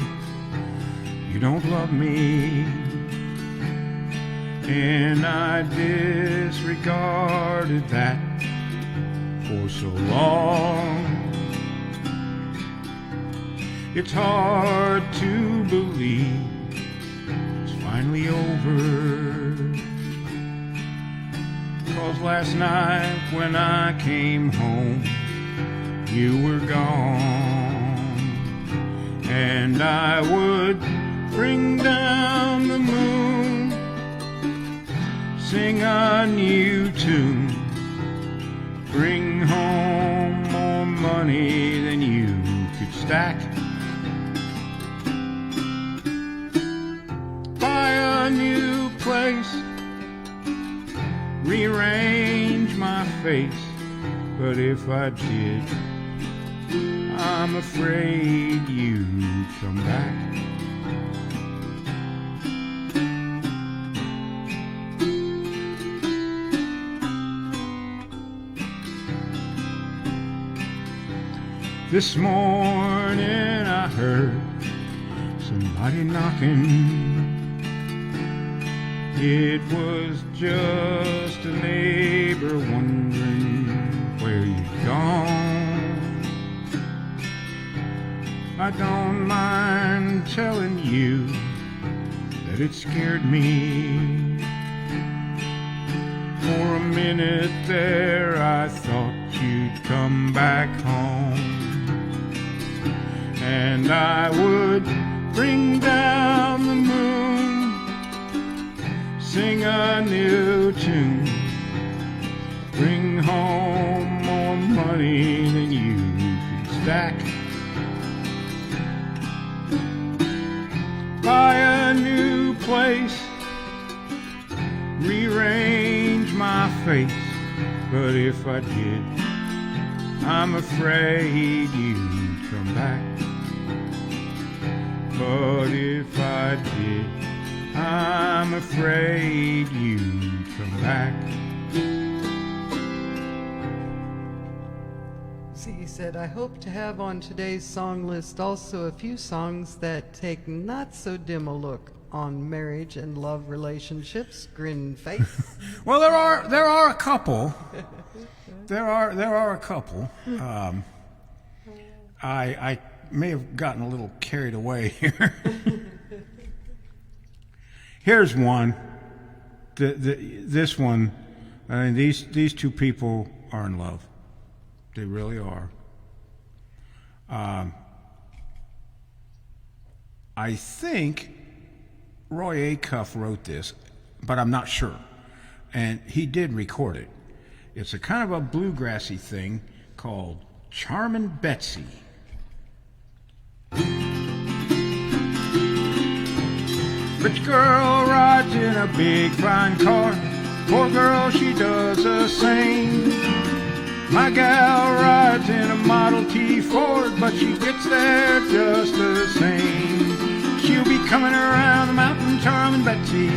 you don't love me, and I disregarded that for so long. It's hard to believe it's finally over, 'cause last night when I came home you were gone, and I would bring down the moon, sing a new tune, bring home more money than you could stack, buy a new place, rearrange my face. But if I did, I'm afraid you'd come back. This morning I heard somebody knocking. It was just a neighbor wondering where you'd gone. I don't mind telling you that it scared me. For a minute there I thought you'd come back home, and I would bring down the moon, sing a new tune, bring home more money than you could stack, buy a new place, rearrange my face. But if I did, I'm afraid you'd come back. But if I did, I'm afraid you'd come back. See, he said, I hope to have on today's song list also a few songs that take not so dim a look on marriage and love relationships. Grin face. Well, there are a couple. There are a couple. I may have gotten a little carried away here. Here's one. This one. I mean, these two people are in love. They really are. I think Roy Acuff wrote this, but I'm not sure. And he did record it. It's a kind of a bluegrassy thing called Charmin' Betsy. Rich girl rides in a big fine car. Poor girl, she does the same. My gal rides in a Model T Ford, but she gets there just the same. She'll be coming around the mountain, Charmin' Betsy.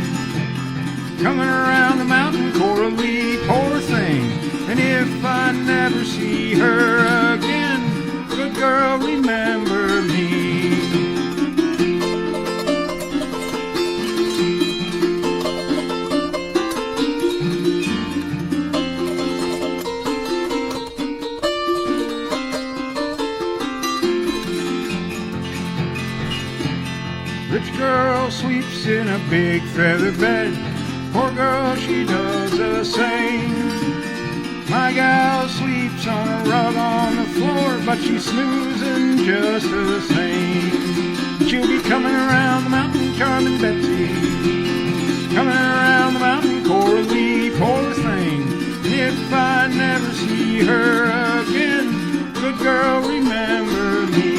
Coming around the mountain, Coralie, poor thing. And if I never see her again, good girl, remember me. Rich girl sleeps in a big feather bed. Poor girl, she does the same. My gal sleeps on a rug on the floor, but she's snoozing just the same. She'll be coming around the mountain, Charmin' Betsy. Coming around the mountain, Coralie, poor thing. And if I never see her again, good girl, remember me.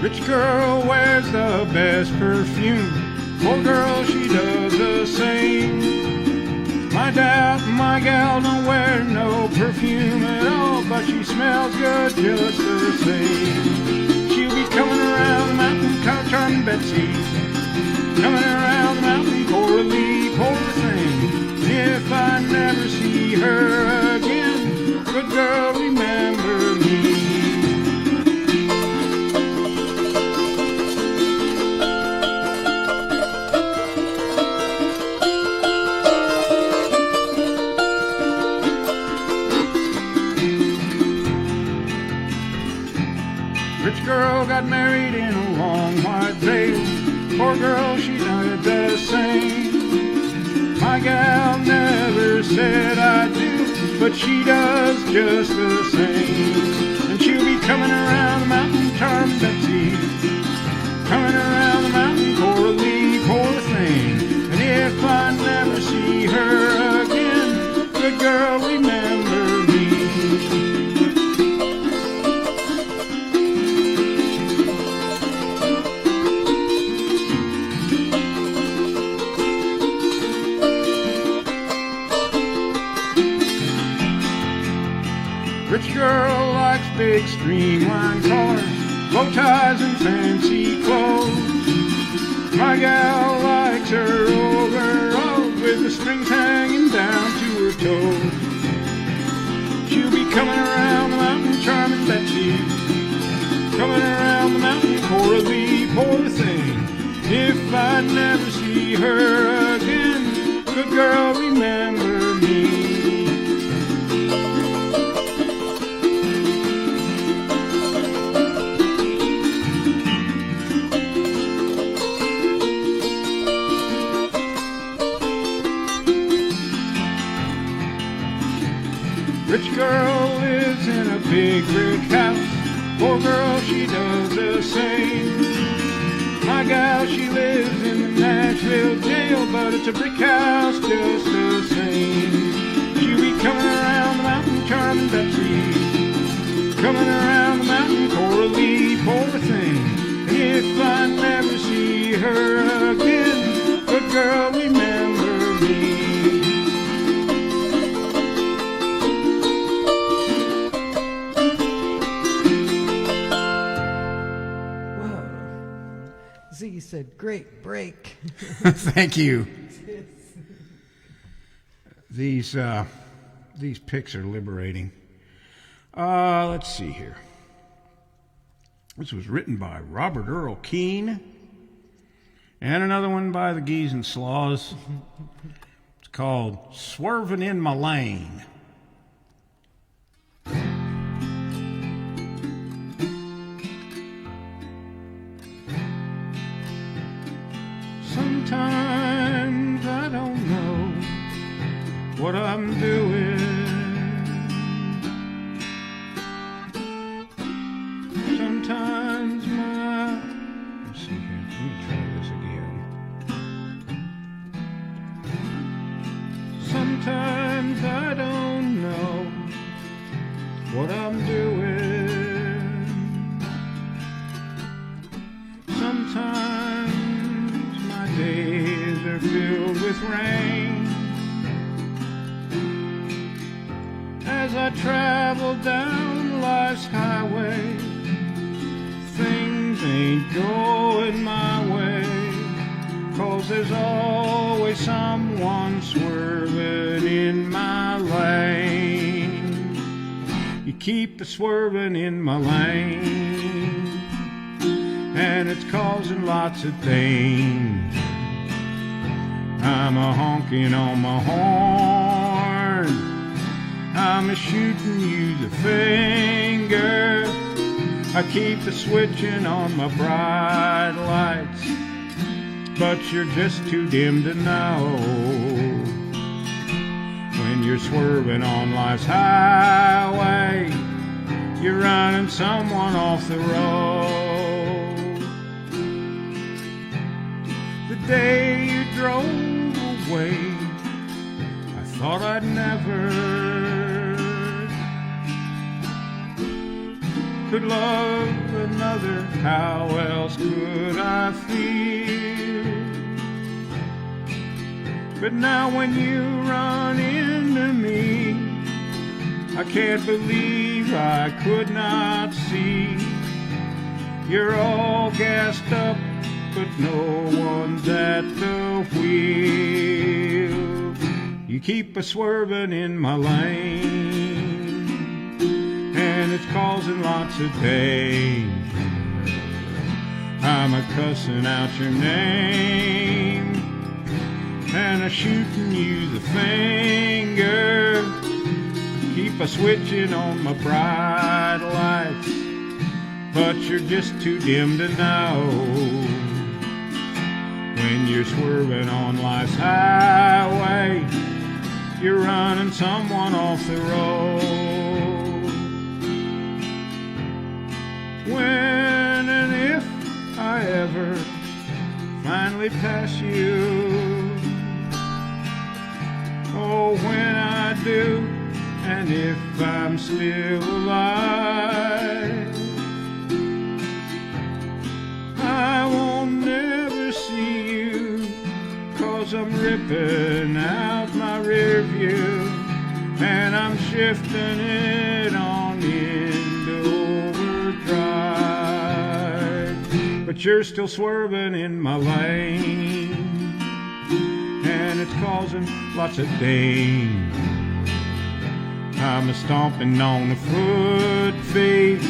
Rich girl wears the best perfume. Poor girl, she does the same. My gal don't wear no perfume at all, but she smells good just the same. She'll be coming around the mountain, Charmin' Betsy. Coming around the mountain, Coralie, poor thing. If I never see her again, good girl, remember me. Rich girl got married in a long white veil. Poor girl, she done the same. My gal never said I do, but she does just the same. And she'll be coming around the mountain, Charmin' Betsy. Coming around the mountain, Coralie, poor thing. And if I never see her again, good girl, remember me. Rich girl streamlined cars, bow ties and fancy clothes. My gal likes her overalls with the strings hanging down to her toes. She'll be coming around the mountain, charming Betsy. Coming around the mountain, Coralie, poor thing. If I never see her again, good girl, remember me. Rich girl lives in a big brick house. Poor girl, she does the same. My gal, she lives in the Nashville jail, but it's a brick house just the same. She'll be coming around the mountain, charming Betsy. Coming around the mountain, Coralie, poor thing. And if I never see her again, good girl, remember me. Z said, great break. Thank you. These pics are liberating. Let's see here. This was written by Robert Earl Keen, and another one by the Gees and Slaws. It's called Swervin' in My Lane. Sometimes I don't know what I'm doing. Sometimes let's see here, let me try this again. Sometimes I don't know what I'm doing. Sometimes days are filled with rain. As I travel down life's highway, things ain't going my way, 'cause there's always someone swerving in my lane. You keep a swerving in my lane, and it's causing lots of pain. I'm a honking on my horn, I'm a shooting you the finger. I keep a switching on my bright lights, but you're just too dim to know. When you're swerving on life's highway, you're running someone off the road. The day you drove away, I thought I'd never could love another. How else could I feel? But now when you run into me, I can't believe I could not see. You're all gassed up, but no one's at the wheel. You keep a swerving in my lane, and it's causing lots of pain. I'm a cussing out your name, and a shooting you the finger. Keep a switching on my bright lights, but you're just too dim to know. When you're swerving on life's highway, you're running someone off the road. When and if I ever finally pass you, oh, when I do, and if I'm still alive, I won't never see you, 'cause I'm ripping out my rear view, and I'm shifting it on into but you're still swerving in my lane, and it's causing lots of ding. I'm a stomping on the foot feet,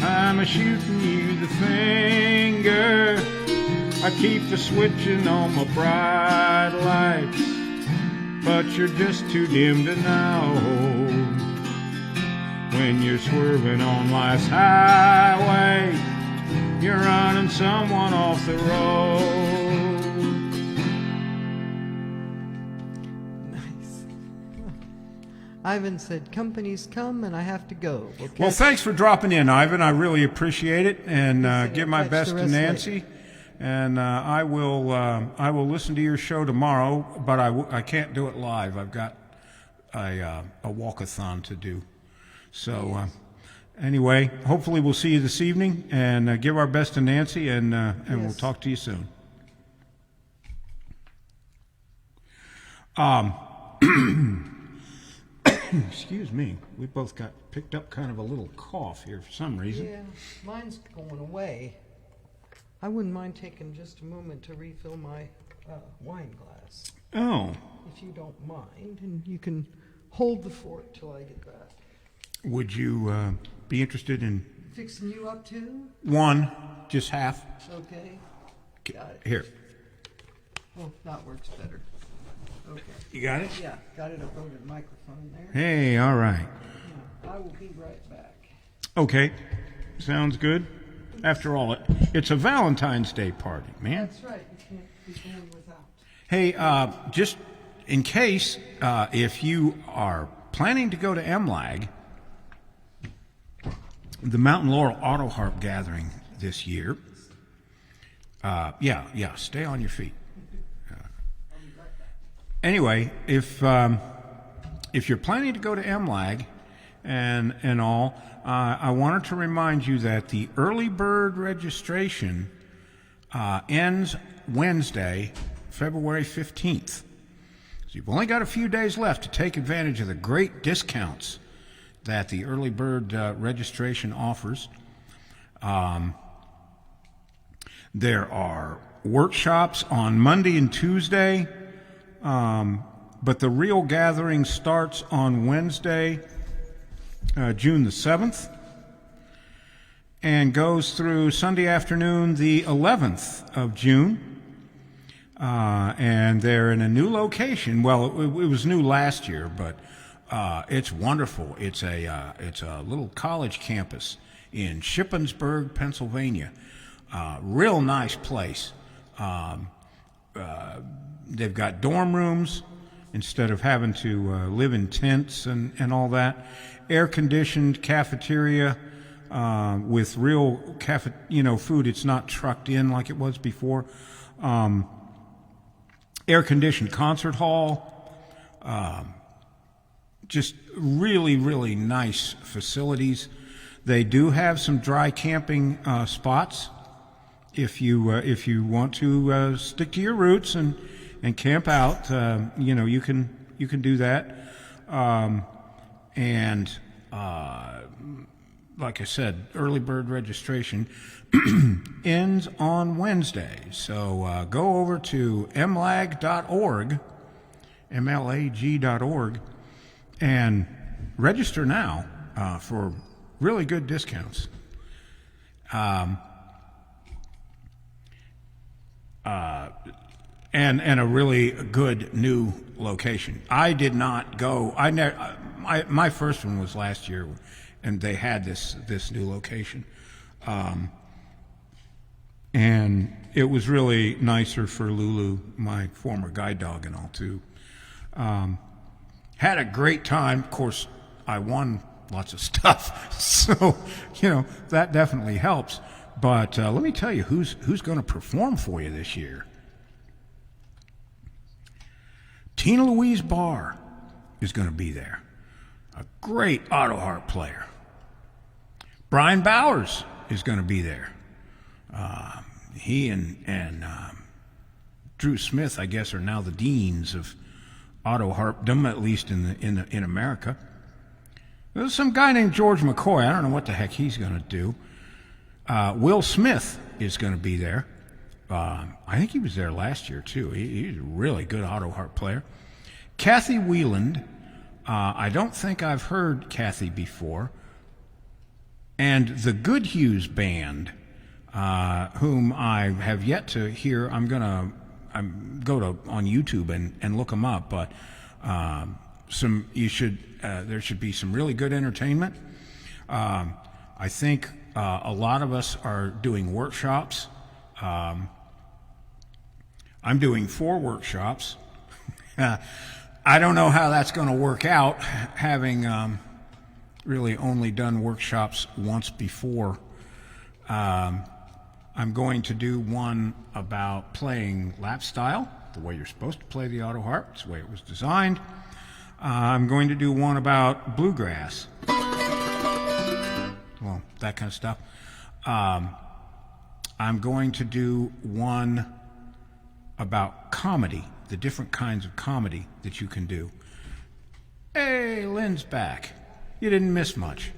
I'm a shooting you the finger. I keep the switching on my bright lights, but you're just too dim to know when you're swerving on life's highway. You're running someone off the road. Nice. Ivan said, companies come and I have to go. Well, thanks for dropping in, Ivan. I really appreciate it, and Thanks, give my catch best the to rest Nancy. later. And I will listen to your show tomorrow, but I can't do it live. I've got a walkathon to do. So anyway, hopefully we'll see you this evening, and give our best to Nancy, and we'll Yes. talk to you soon. Excuse me. We both got picked up kind of a little cough here for some reason. Yeah, mine's going away. I wouldn't mind taking just a moment to refill my wine glass, Oh, if you don't mind, and you can hold the fort till I get back. would you be interested in Fixing you up too? one, just half? Okay. Got it. Here. Oh, that works better. Okay. You got it? Yeah, got it up over the microphone there. Hey, all right. Yeah, I will be right back. Okay, sounds good. After all, it's a Valentine's Day party, man. That's right. You can't be going without. Hey, just in case, if you are planning to go to MLAG, the Mountain Laurel Auto Harp Gathering this year, stay on your feet. Anyway, if you're planning to go to MLAG and all, I wanted to remind you that the early bird registration ends Wednesday, February 15th. So you've only got a few days left to take advantage of the great discounts that the early bird registration offers. There are workshops on Monday and Tuesday, but the real gathering starts on Wednesday, June the 7th, and goes through Sunday afternoon, the 11th of June. And they're in a new location. Well, it was new last year, but it's wonderful. It's a little college campus in Shippensburg, Pennsylvania. Real nice place. They've got dorm rooms instead of having to live in tents and all that. Air-conditioned cafeteria with real food. It's not trucked in like it was before. Air-conditioned concert hall. Just really, really nice facilities. They do have some dry camping spots if you want to stick to your roots and camp out. You can do that. Like I said, early bird registration ends on Wednesday. So go over to mlag.org, mlag.org, and register now for really good discounts. And a really good new location. I did not go. My first one was last year, and they had this new location, and it was really nicer for Lulu, my former guide dog, and all too. Had a great time. Of course, I won lots of stuff, so that definitely helps. But let me tell you who's going to perform for you this year. Tina Louise Barr is going to be there, a great auto harp player. Brian Bowers is going to be there. He and Drew Smith, I guess, are now the deans of auto harpdom, at least in America. There's some guy named George McCoy. I don't know what the heck he's going to do. Will Smith is going to be there. I think he was there last year, too. He's a really good auto harp player. Kathy Wieland. I don't think I've heard Kathy before. And the Good Hughes Band, whom I have yet to hear. I'm going to go to on YouTube and look them up. But there should be some really good entertainment. I think a lot of us are doing workshops. I'm doing 4 workshops. I don't know how that's going to work out, having really only done workshops once before. I'm going to do one about playing lap style, the way you're supposed to play the auto harp. It's the way it was designed. I'm going to do one about bluegrass. Well, that kind of stuff. I'm going to do one about comedy, the different kinds of comedy that you can do. Hey, Lynn's back. You didn't miss much.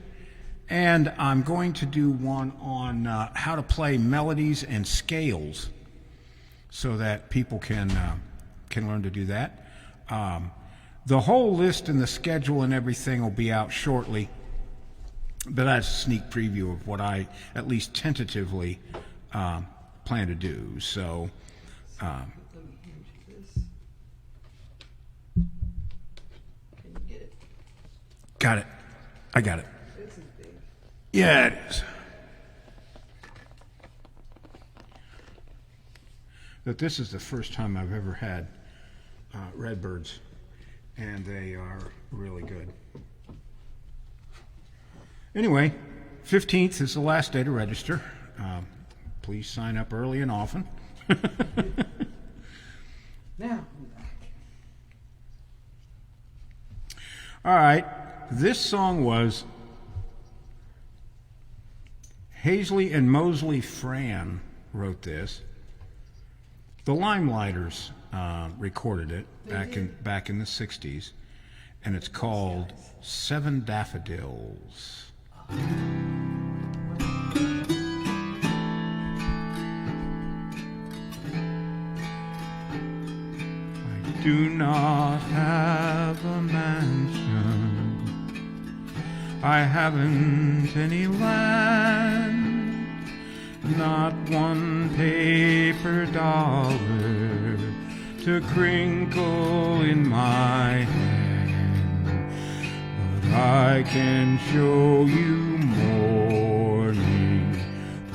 And I'm going to do one on how to play melodies and scales so that people can learn to do that. The whole list and the schedule and everything will be out shortly, but that's a sneak preview of what I at least tentatively plan to do. So, got it. I got it. Yeah, it is. But this is the first time I've ever had Redbirds, and they are really good. Anyway, 15th is the last day to register. Please sign up early and often. Now, All right, this song was Hazley and Mosley Fran wrote this. The Limelighters recorded it back in the 60s, and it's called Seven Daffodils. I do not have a mansion, I haven't any land, not one paper dollar to crinkle in my hand, but I can show you morning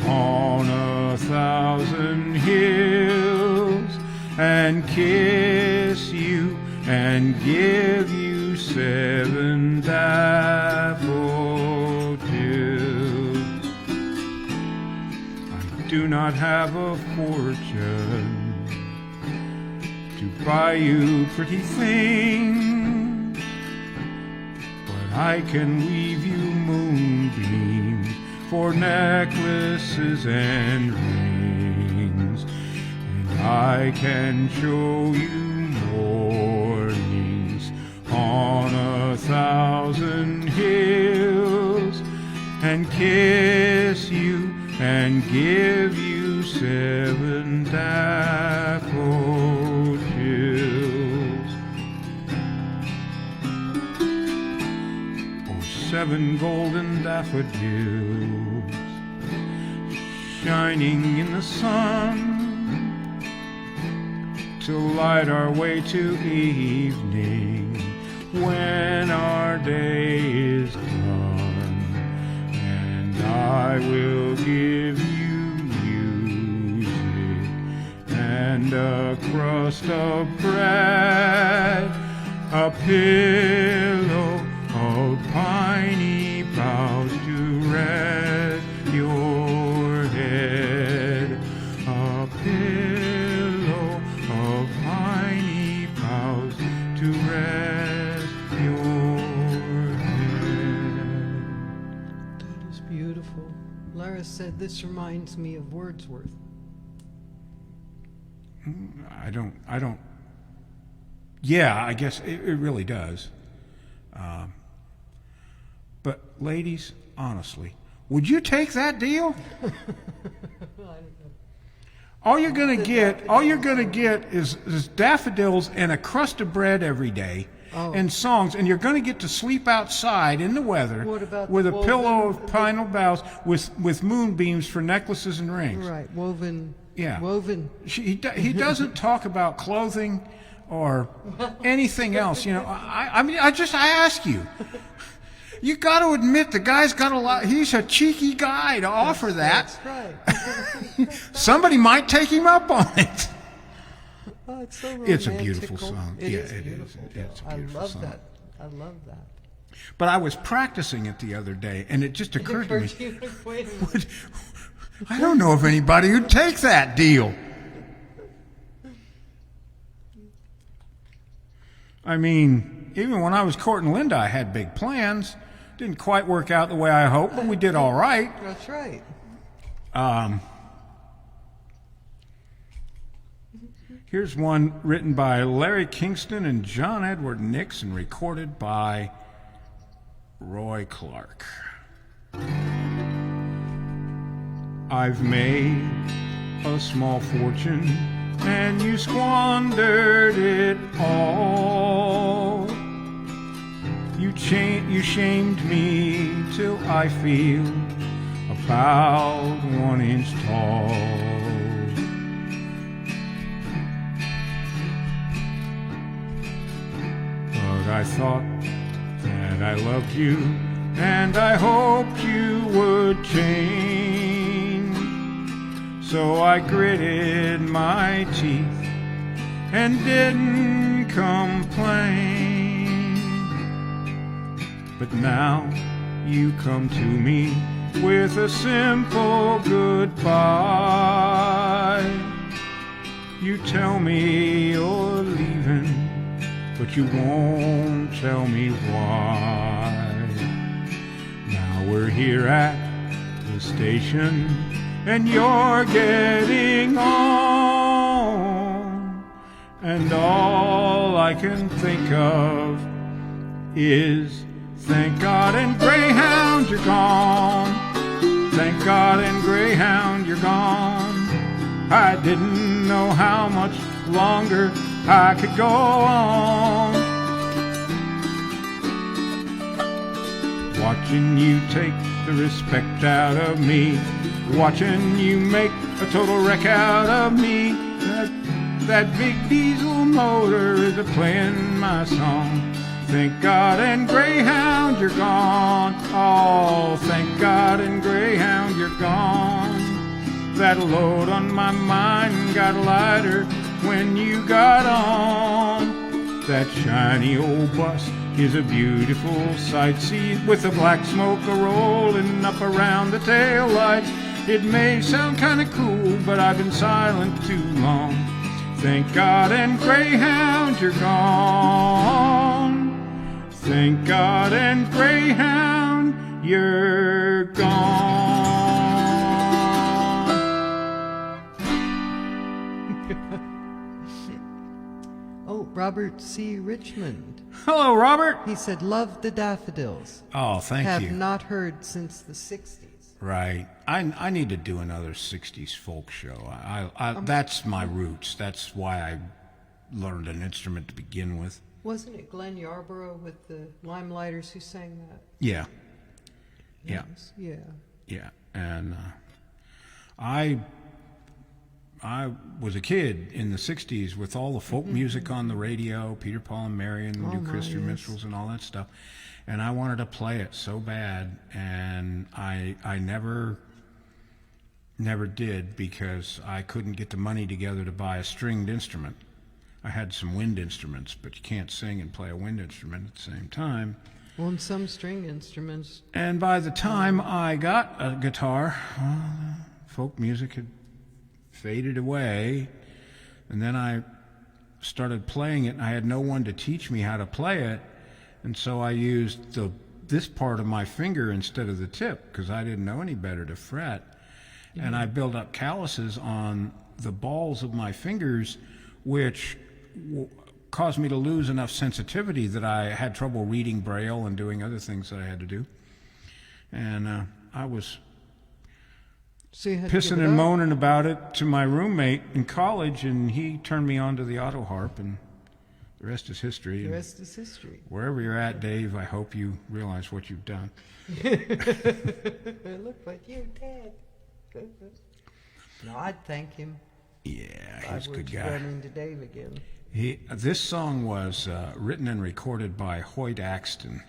on 1,000 hills and kiss you and give you 7 daffodils. I do not have a fortune to buy you pretty things, but I can weave you moonbeams for necklaces and rings, and I can show you mornings on 1,000 hills and kiss you and give you 7 daffodils. Oh, 7 golden daffodils shining in the sun to light our way to evening when our day is done, and I will give you music and a crust of bread, a pillow of piney boughs to rest your head, a pillow of piney boughs to rest your head. that is beautiful. Lara said this reminds me of Wordsworth. I don't. Yeah, I guess it really does. But ladies, honestly, Would you take that deal? All you're gonna get is daffodils and a crust of bread every day, and songs, and you're gonna get to sleep outside in the weather What about with the a woven- pillow of pine boughs with moonbeams for necklaces and rings. Right, woven. Yeah. Woven. He doesn't talk about clothing or anything else. You know, I mean, I ask you. You got to admit the guy's got a lot. He's a cheeky guy to offer that. That's right. Somebody might take him up on it. Oh, it's so It's a romantical. beautiful song. It Yeah, is it is. beautiful. It's a I beautiful love song. that. I love that. But I was practicing it the other day, and it just occurred to me. Wait a minute. I don't know of anybody who'd take that deal. I mean, even when I was courting Linda, I had big plans. Didn't quite work out the way I hoped, but we did all right. That's right. Here's one written by Larry Kingston and John Edward Nix and recorded by Roy Clark. I've made a small fortune and you squandered it all. You shamed me till I feel about 1 inch tall. But I thought that I loved you and I hoped you would change. So I gritted my teeth and didn't complain. But now you come to me with a simple goodbye. You tell me you're leaving, but you won't tell me why. Now we're here at the station and you're getting on, and all I can think of is thank God and Greyhound you're gone. Thank God and Greyhound you're gone. I didn't know how much longer I could go on. Watching you take the respect out of me, watching you make a total wreck out of me. That big diesel motor is a playing my song. Thank God and Greyhound you're gone. Oh, thank God and Greyhound you're gone. That load on my mind got lighter when you got on. That shiny old bus is a beautiful sight. See, with the black smoke a-rolling up around the taillights. It may sound kind of cool, but I've been silent too long. Thank God and Greyhound you're gone. Thank God and Greyhound you're gone. Oh, Robert C. Richmond. Hello, Robert. He said, love the daffodils. Oh, thank Have you. not heard since the 60s. Right. I need to do another 60s folk show. That's my roots. That's why I learned an instrument to begin with. Wasn't it Glenn Yarborough with the Limelighters who sang that? Yeah. Yeah. Yes. Yeah. Yeah. And I was a kid in the 60s with all the folk music on the radio, Peter, Paul, and Mary, and the New Christian Minstrels and all that stuff. And I wanted to play it so bad, and I never did because I couldn't get the money together to buy a stringed instrument. I had some wind instruments, but you can't sing and play a wind instrument at the same time. Well, and some string instruments. And by the time I got a guitar, folk music had faded away, and then I started playing it, and I had no one to teach me how to play it, and so I used this part of my finger instead of the tip because I didn't know any better to fret, and I built up calluses on the balls of my fingers, which caused me to lose enough sensitivity that I had trouble reading Braille and doing other things that I had to do. And I was So you had to give pissing it and up? moaning about it to my roommate in college, and he turned me on to the auto harp, and the rest is history. The And rest is history. wherever you're at, Dave, I hope you realize what you've done. Look what you did. No, I'd thank him. Yeah, I he's a would good guy. run into Dave again. This song was written and recorded by Hoyt Axton.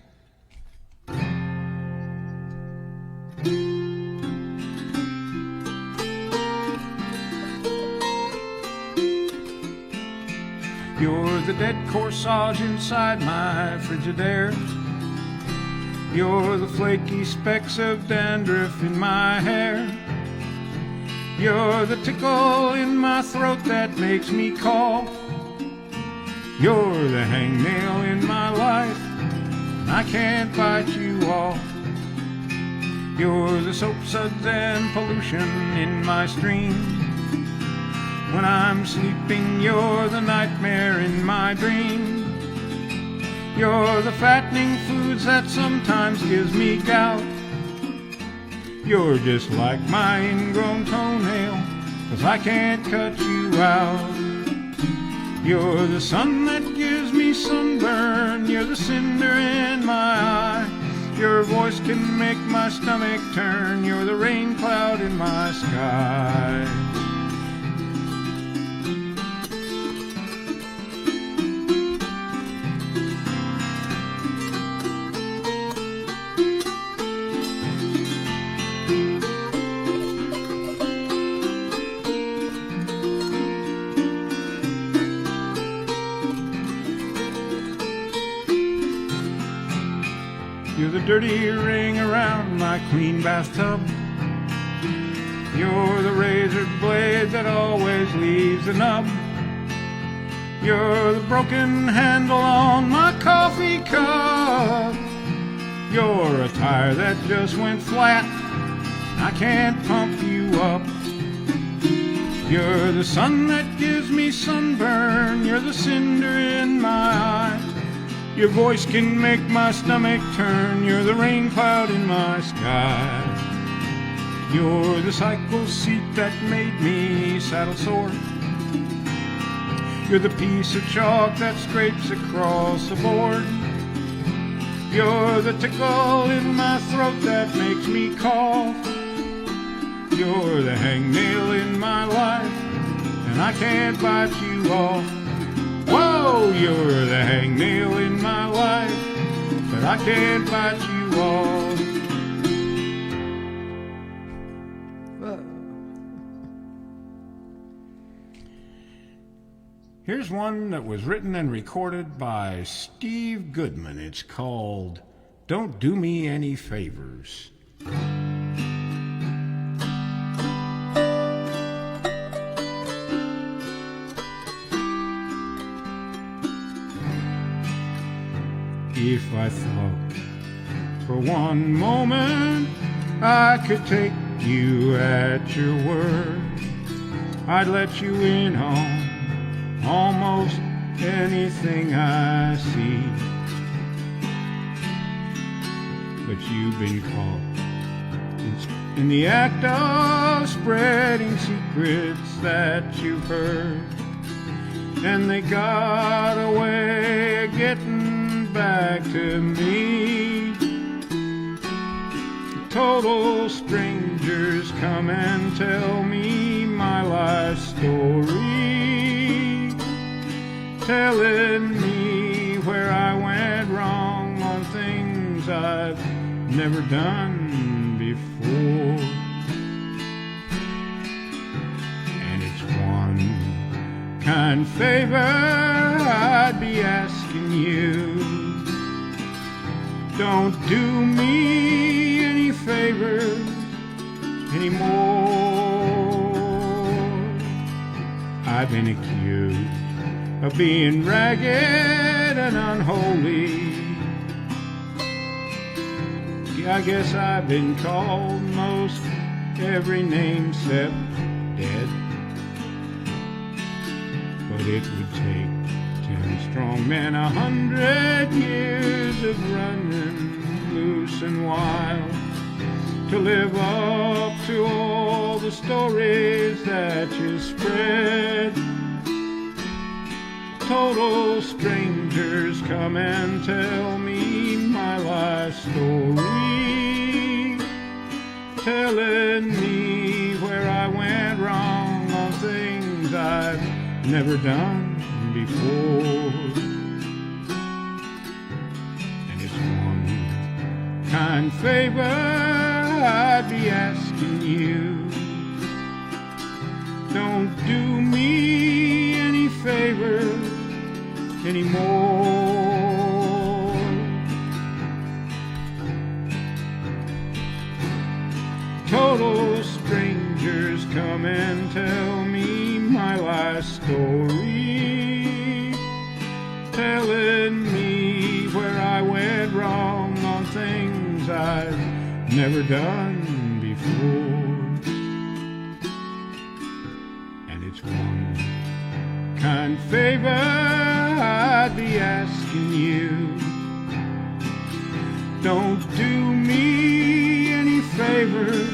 You're the dead corsage inside my Frigidaire. You're the flaky specks of dandruff in my hair. You're the tickle in my throat that makes me call. You're the hangnail in my life, and I can't bite you off. You're the soap suds and pollution in my stream. When I'm sleeping, you're the nightmare in my dream. You're the fattening foods that sometimes gives me gout. You're just like my ingrown toenail, 'cause I can't cut you out. You're the sun that gives me sunburn. You're the cinder in my eye. Your voice can make my stomach turn. You're the rain cloud in my sky. You're the dirty ring around my clean bathtub. You're the razor blade that always leaves a nub. You're the broken handle on my coffee cup. You're a tire that just went flat. I can't pump you up. You're the sun that gives me sunburn. You're the cinder in my eye. Your voice can make my stomach turn. You're the rain cloud in my sky. You're the cycle seat that made me saddle sore. You're the piece of chalk that scrapes across the board. You're the tickle in my throat that makes me cough. You're the hangnail in my life, and I can't bite you off. Whoa, you're the hangnail in my life, but I can't bite you off. Whoa. Here's one that was written and recorded by Steve Goodman. It's called Don't Do Me Any Favors. If I thought for one moment I could take you at your word, I'd let you in on almost anything I see. But you've been caught in the act of spreading secrets that you've heard, and they got a way of getting back to me. Total strangers come and tell me my life story, telling me where I went wrong on things I've never done before. And it's one kind favor I'd be asking you. Don't do me any favors anymore. I've been accused of being ragged and unholy. Yeah, I guess I've been called most every name except dead. But it would take 10 strong men, 100 years of running loose and wild to live up to all the stories that you spread. Total strangers come and tell me my life story, telling me where I went wrong on things I've never done before. And it's one kind favor I'd be asking you. Don't do me any favors anymore. Total strangers come and tell me my life story, telling me where I went wrong on things I've never done before. And it's one kind favor I'd be asking you. Don't do me any favors.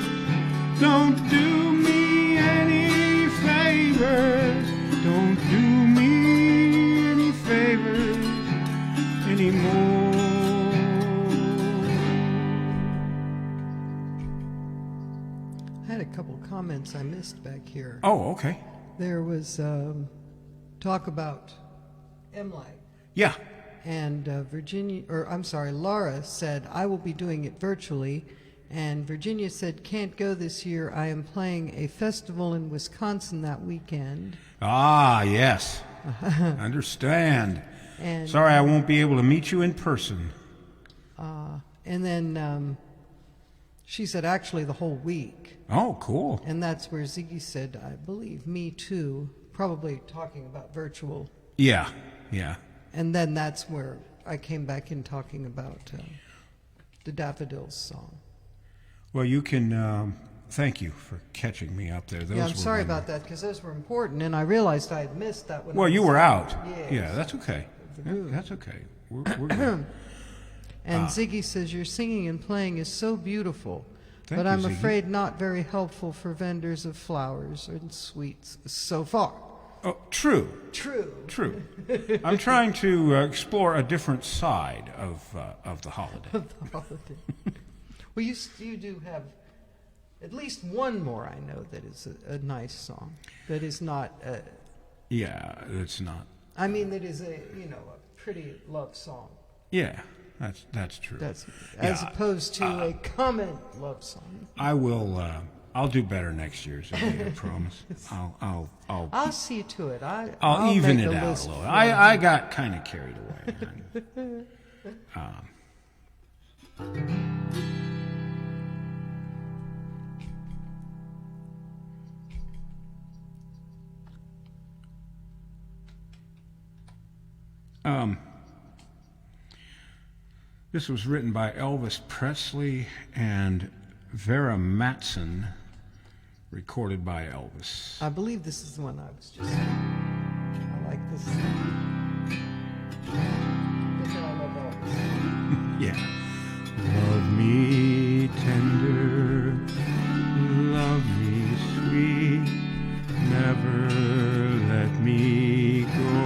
Don't do me any favors. Don't do me any favors anymore. I had a couple comments I missed back here. Oh, okay. There was talk about MLAG. Yeah. And Laura said, I will be doing it virtually. And Virginia said, can't go this year. I am playing a festival in Wisconsin that weekend. Ah, yes. Understand. And, Sorry I won't be able to meet you in person. and then she said, actually, the whole week. Oh, cool. And that's where Ziggy said, I believe, me too, probably talking about virtual. Yeah, yeah. And then that's where I came back in talking about the Daffodils song. Well, you can, thank you for catching me up there. Yeah, I'm sorry about that, because those were important, and I realized I had missed that one. Well, you were out. Yes. Yeah, that's okay. That's okay. We're good. And Ziggy says, your singing and playing is so beautiful, Thank but you, I'm Ziggy. afraid not very helpful for vendors of flowers and sweets so far. Oh, true. True. True. I'm trying to explore a different side of the holiday. Well, you do have at least one more I know that is a nice song. That is not. Yeah, it's not. I mean, that is a pretty love song. Yeah, that's true. That's as Yeah, opposed to a comment love song. I will. I'll do better next year, Ziggy, I promise. I'll see to it. I'll even make it a out list a little. for I got kind of carried away. This was written by Elvis Presley and Vera Matson, recorded by Elvis. I believe this is the one I was just. I like this. Look at I love Elvis. Yeah. Love me tender, love me sweet, never let me go.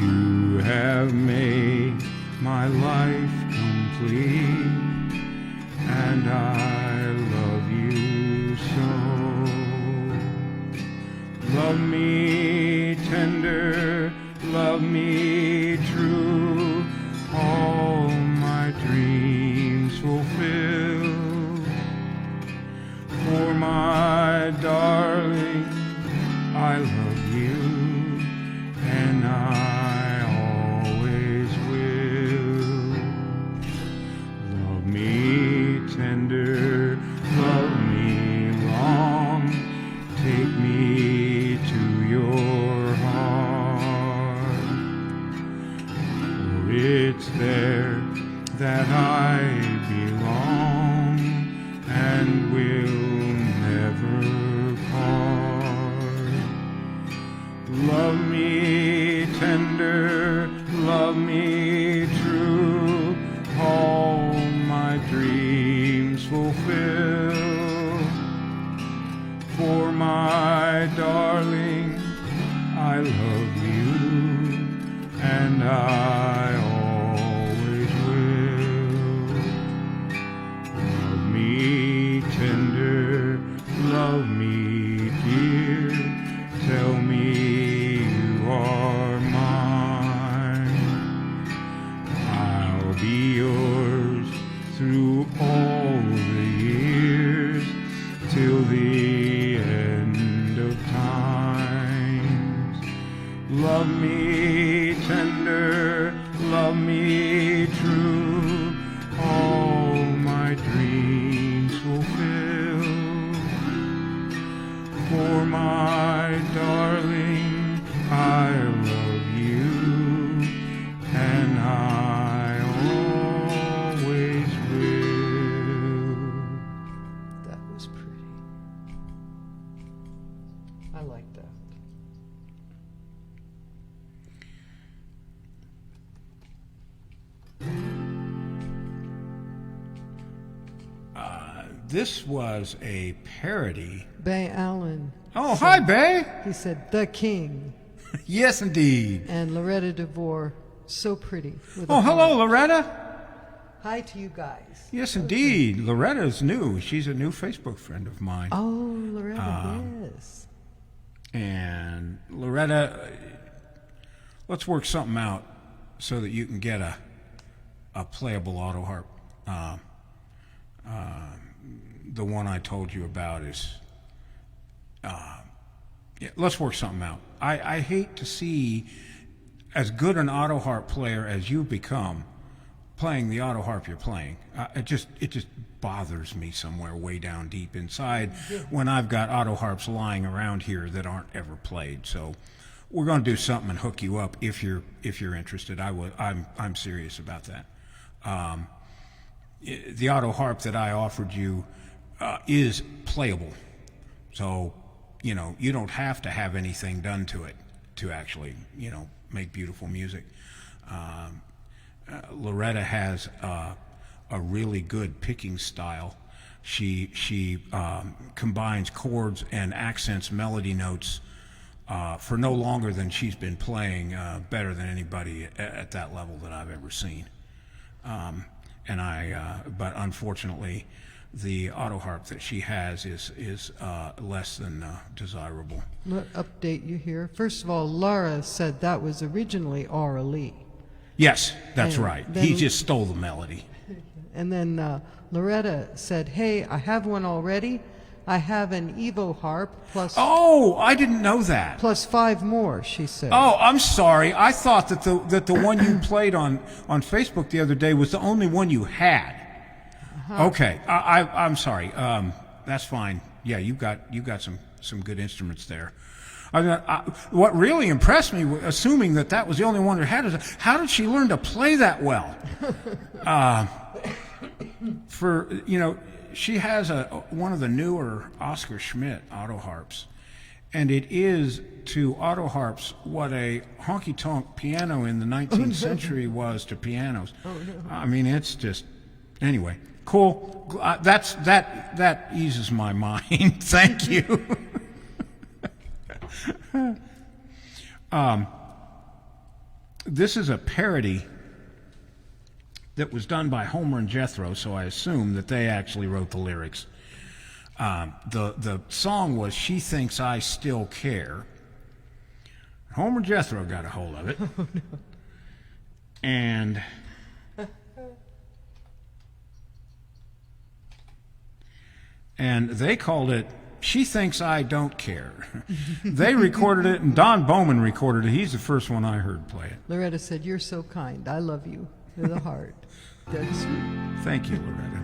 You have made my life complete, and I love you so. Love me tender, love me true, all my dreams fulfill. For my darling, I love you, and I always will. Love me tender, love me long, take me to your heart. For it's there that I belong and will never part. Love me tender, love me true, all my love you, and I always will. Love me tender, love me dear, tell me you are mine. I'll be yours through all the years, till the end of times. Love me tender, love me true, all my dreams fulfill. For my darling, I love you, and I always will. That was pretty. I like that. This was a parody. Bay Allen. Oh, hi, Bay. He said, "The King." Yes, indeed. And Loretta DeVore, so pretty. With a Oh, hello, heart. Loretta. Hi to you guys. Yes, indeed. Loretta's new. She's a new Facebook friend of mine. Oh, Loretta, yes. And Loretta, let's work something out so that you can get a playable auto harp. The one I told you about is, yeah, let's work something out. I hate to see as good an auto harp player as you become playing the auto harp you're playing. It just bothers me somewhere way down deep inside when I've got auto harps lying around here that aren't ever played. So we're going to do something and hook you up if you're interested. I'm serious about that. The auto harp that I offered you is playable, so you don't have to have anything done to it to actually make beautiful music. Loretta has a really good picking style. She combines chords and accents, melody notes for no longer than she's been playing, better than anybody at that level that I've ever seen. But unfortunately, the auto harp that she has is less than desirable. Let update you here. First of all, Laura said that was originally Aura Lee. Yes, that's And right. then- He just stole the melody. And then Loretta said, "Hey, I have one already. I have an Evo harp plus Oh, I didn't know that. plus 5 more," she said. Oh, I'm sorry. I thought that the one you played on Facebook the other day was the only one you had. Okay, I'm sorry. That's fine. Yeah, you got some good instruments there. What really impressed me, assuming that was the only one you had, is how did she learn to play that well? She has one of the newer Oscar Schmidt auto harps, and it is to auto harps what a honky-tonk piano in the 19th century was to pianos. I mean, it's just, anyway, cool. That eases my mind. Thank you. This is a parody that was done by Homer and Jethro, so I assume that they actually wrote the lyrics. The song was "She Thinks I Still Care." Homer and Jethro got a hold of it. Oh, no. And they called it "She Thinks I Don't Care." They recorded it, and Don Bowman recorded it. He's the first one I heard play it. Loretta said, "You're so kind. I love you." With a heart. That's sweet. Thank you, Loretta.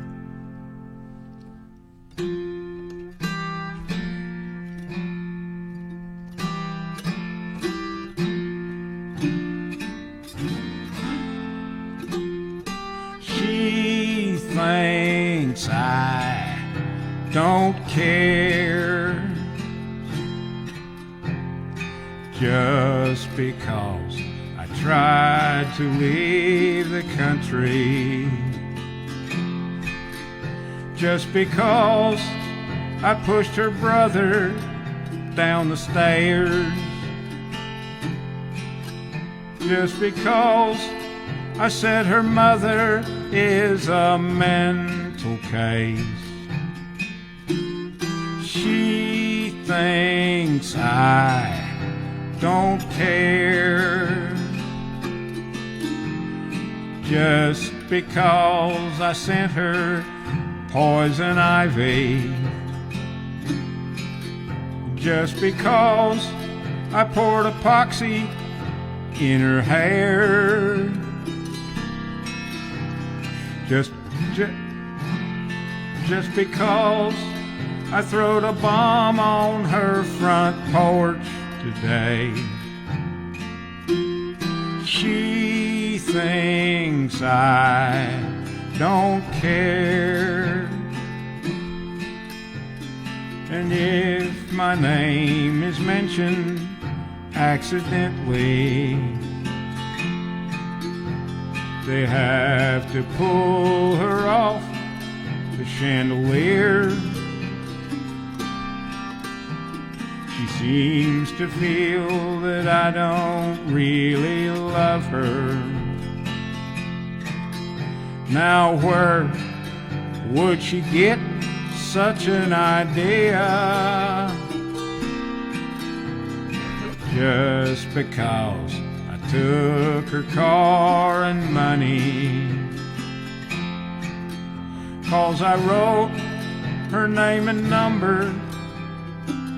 She thinks I don't care just because I tried to leave the country, just because I pushed her brother down the stairs, just because I said her mother is a mental case. She thinks I don't care, just because I sent her poison ivy, just because I poured epoxy in her hair, just because I throwed a bomb on her front porch today. She thinks I don't care, and if my name is mentioned accidentally, they have to pull her off the chandelier. She seems to feel that I don't really love her. Now where would she get such an idea? Just because I took her car and money, 'cause I wrote her name and number,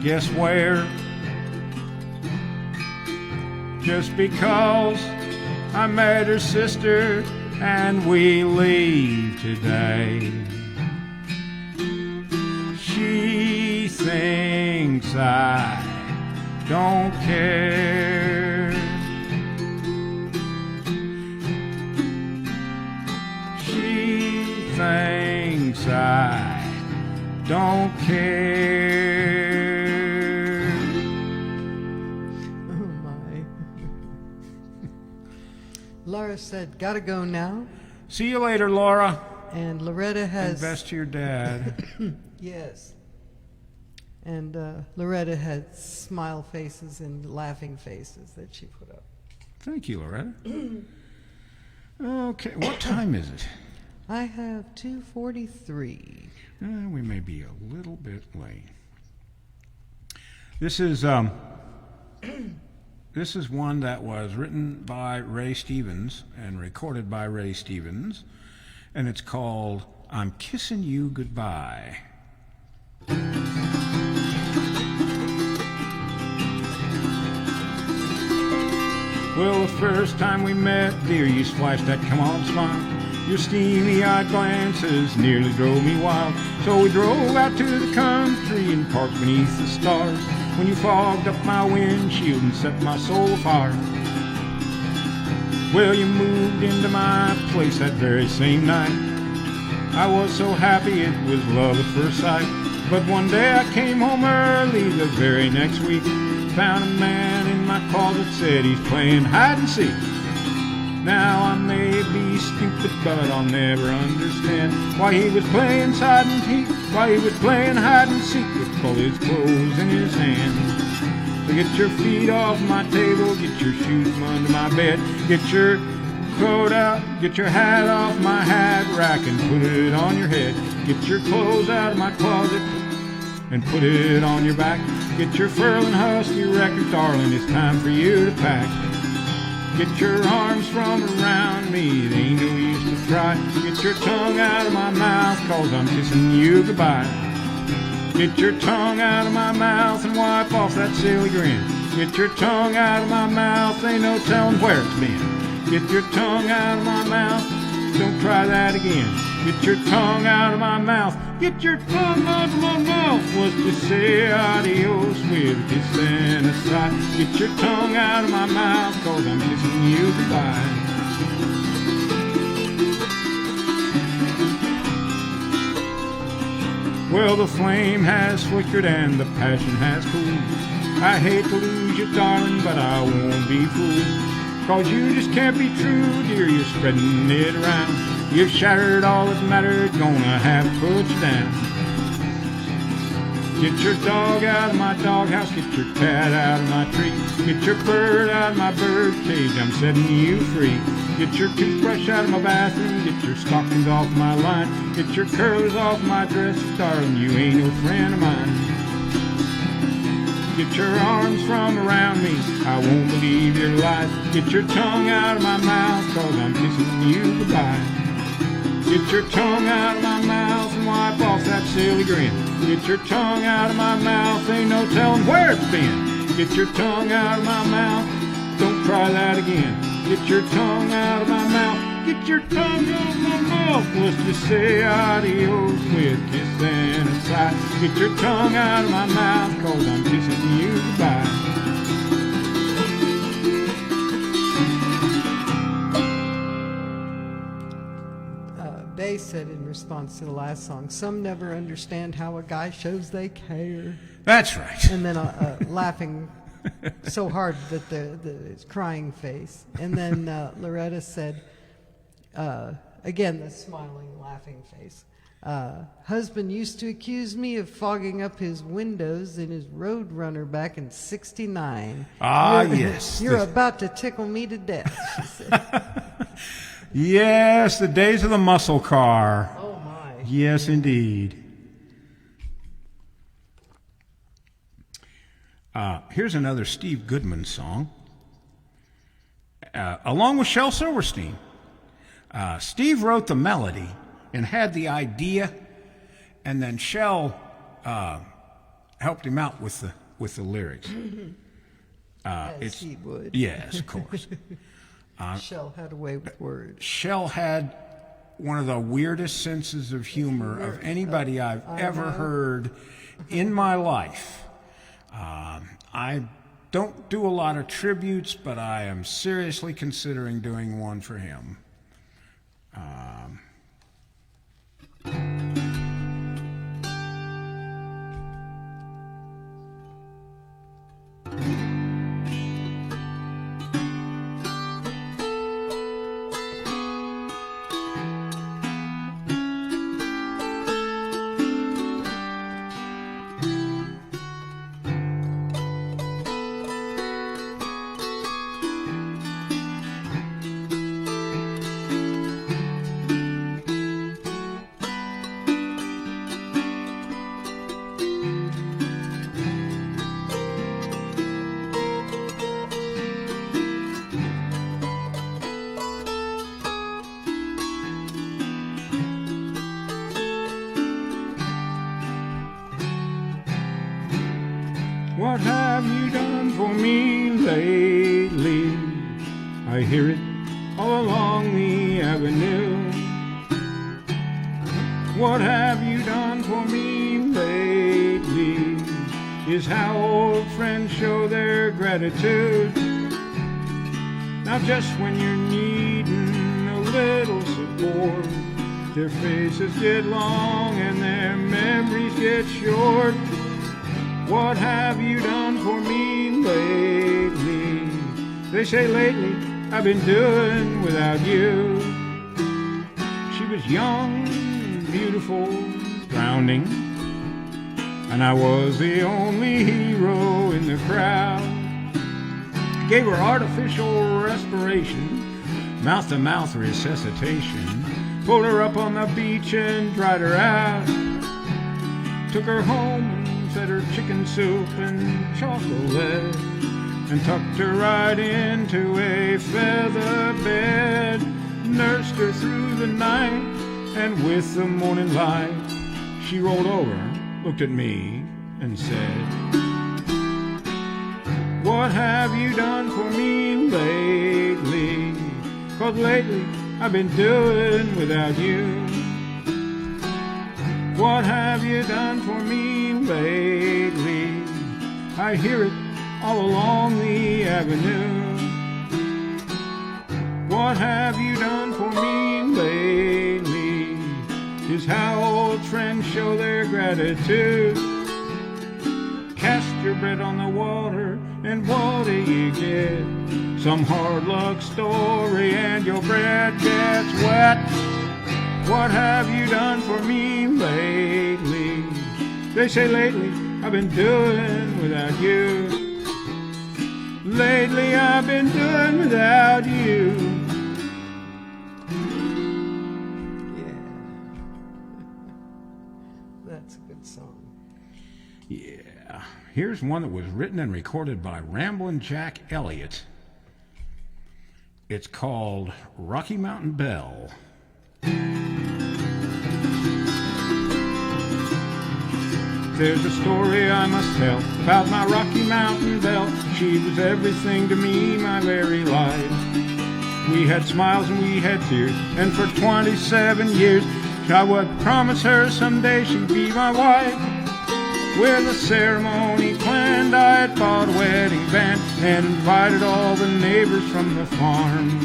guess where? Just because I met her sister and we leave today. She thinks I don't care. She thinks I don't care. Oh my. Laura said, "Gotta go now." See you later, Laura. And Loretta has... Invest to your dad. Yes. And Loretta had smile faces and laughing faces that she put up. Thank you, Loretta. Okay, what time is it? I have 2:43. We may be a little bit late. This is this is one that was written by Ray Stevens and recorded by Ray Stevens, and it's called "I'm Kissing You Goodbye." Well, the first time we met, dear, you splashed that come on smile. Your steamy-eyed glances nearly drove me wild. So we drove out to the country and parked beneath the stars, when you fogged up my windshield and set my soul afire. Well, you moved into my place that very same night. I was so happy it was love at first sight. But one day I came home early the very next week, found a man in my closet, said he's playing hide and seek. Now I may be stupid, but I'll never understand why he was playing hide and seek, why he was playing hide and seek with all his clothes in his hands. So get your feet off my table, get your shoes from under my bed, get your coat out, get your hat off my hat rack and put it on your head. Get your clothes out of my closet and put it on your back. Get your Furlin Husky record, darling, it's time for you to pack. Get your arms from around me, it ain't no use to try. Get your tongue out of my mouth, 'cause I'm kissing you goodbye. Get your tongue out of my mouth and wipe off that silly grin. Get your tongue out of my mouth, ain't no telling where it's been. Get your tongue out of my mouth, don't try that again. Get your tongue out of my mouth, get your tongue out of my mouth. Was to say adios with a kiss and a sigh. Get your tongue out of my mouth, 'cause I'm kissing you goodbye. Well, the flame has flickered and the passion has cooled. I hate to lose you, darling, but I won't be fooled. 'Cause you just can't be true, dear, you're spreading it around. You've shattered all that mattered, gonna have to put you down. Get your dog out of my doghouse, get your cat out of my tree. Get your bird out of my bird cage, I'm setting you free. Get your toothbrush out of my bathroom, get your stockings off my line. Get your curlers off my dress, darling, you ain't no friend of mine. Get your arms from around me, I won't believe your lies. Get your tongue out of my mouth, cause I'm kissing you goodbye. Get your tongue out of my mouth and wipe off that silly grin. Get your tongue out of my mouth, ain't no telling where it's been. Get your tongue out of my mouth, don't try that again. Get your tongue out of my mouth, get your tongue out of my mouth. Let's just say adios with a kiss and a sigh. Get your tongue out of my mouth, cause I'm kissing you goodbye. They said in response to the last song, some never understand how a guy shows they care. That's right. And then laughing so hard that his crying face. And then Loretta said, again, the smiling, laughing face. Husband used to accuse me of fogging up his windows in his Roadrunner back in '69. Yes. You're about to tickle me to death, she said. Yes, the days of the muscle car. Oh, my. Yes, indeed. Here's another Steve Goodman song, along with Shel Silverstein. Steve wrote the melody and had the idea, and then Shel helped him out with the lyrics. As he would. Yes, of course. Shel had a way with words. Shel had one of the weirdest senses of humor of anybody I've ever heard in my life. I don't do a lot of tributes, but I am seriously considering doing one for him. What have you done for me lately? I hear it all along the avenue. What have you done for me lately is how old friends show their gratitude. Now just when you're needing a little support, their faces get long and their memories get short. What have you done for me lately? They say lately I've been doing without you. She was young, beautiful, drowning, and I was the only hero in the crowd. Gave her artificial respiration, mouth-to-mouth resuscitation, pulled her up on the beach and dried her out. Took her home and fed her chicken soup and chocolate, and tucked her right into a feather bed. Nursed her through the night, and with the morning light, she rolled over, looked at me, and said, what have you done for me lately? 'Cause lately I've been doing without you. What have you done for me lately? I hear it all along the avenue. What have you done for me lately is how old friends show their gratitude. Cast your bread on the water, and what do you get? Some hard luck story, and your bread gets wet. What have you done for me lately? They say lately I've been doing without you. Lately I've been doing without you. Yeah. That's a good song. Yeah. Here's one that was written and recorded by Ramblin' Jack Elliott. It's called Rocky Mountain Belle. There's a story I must tell about my Rocky Mountain Belle. She was everything to me, my very life. We had smiles and we had tears, and for 27 years I would promise her someday she'd be my wife. With a ceremony planned, I had bought a wedding band and invited all the neighbors from the farms.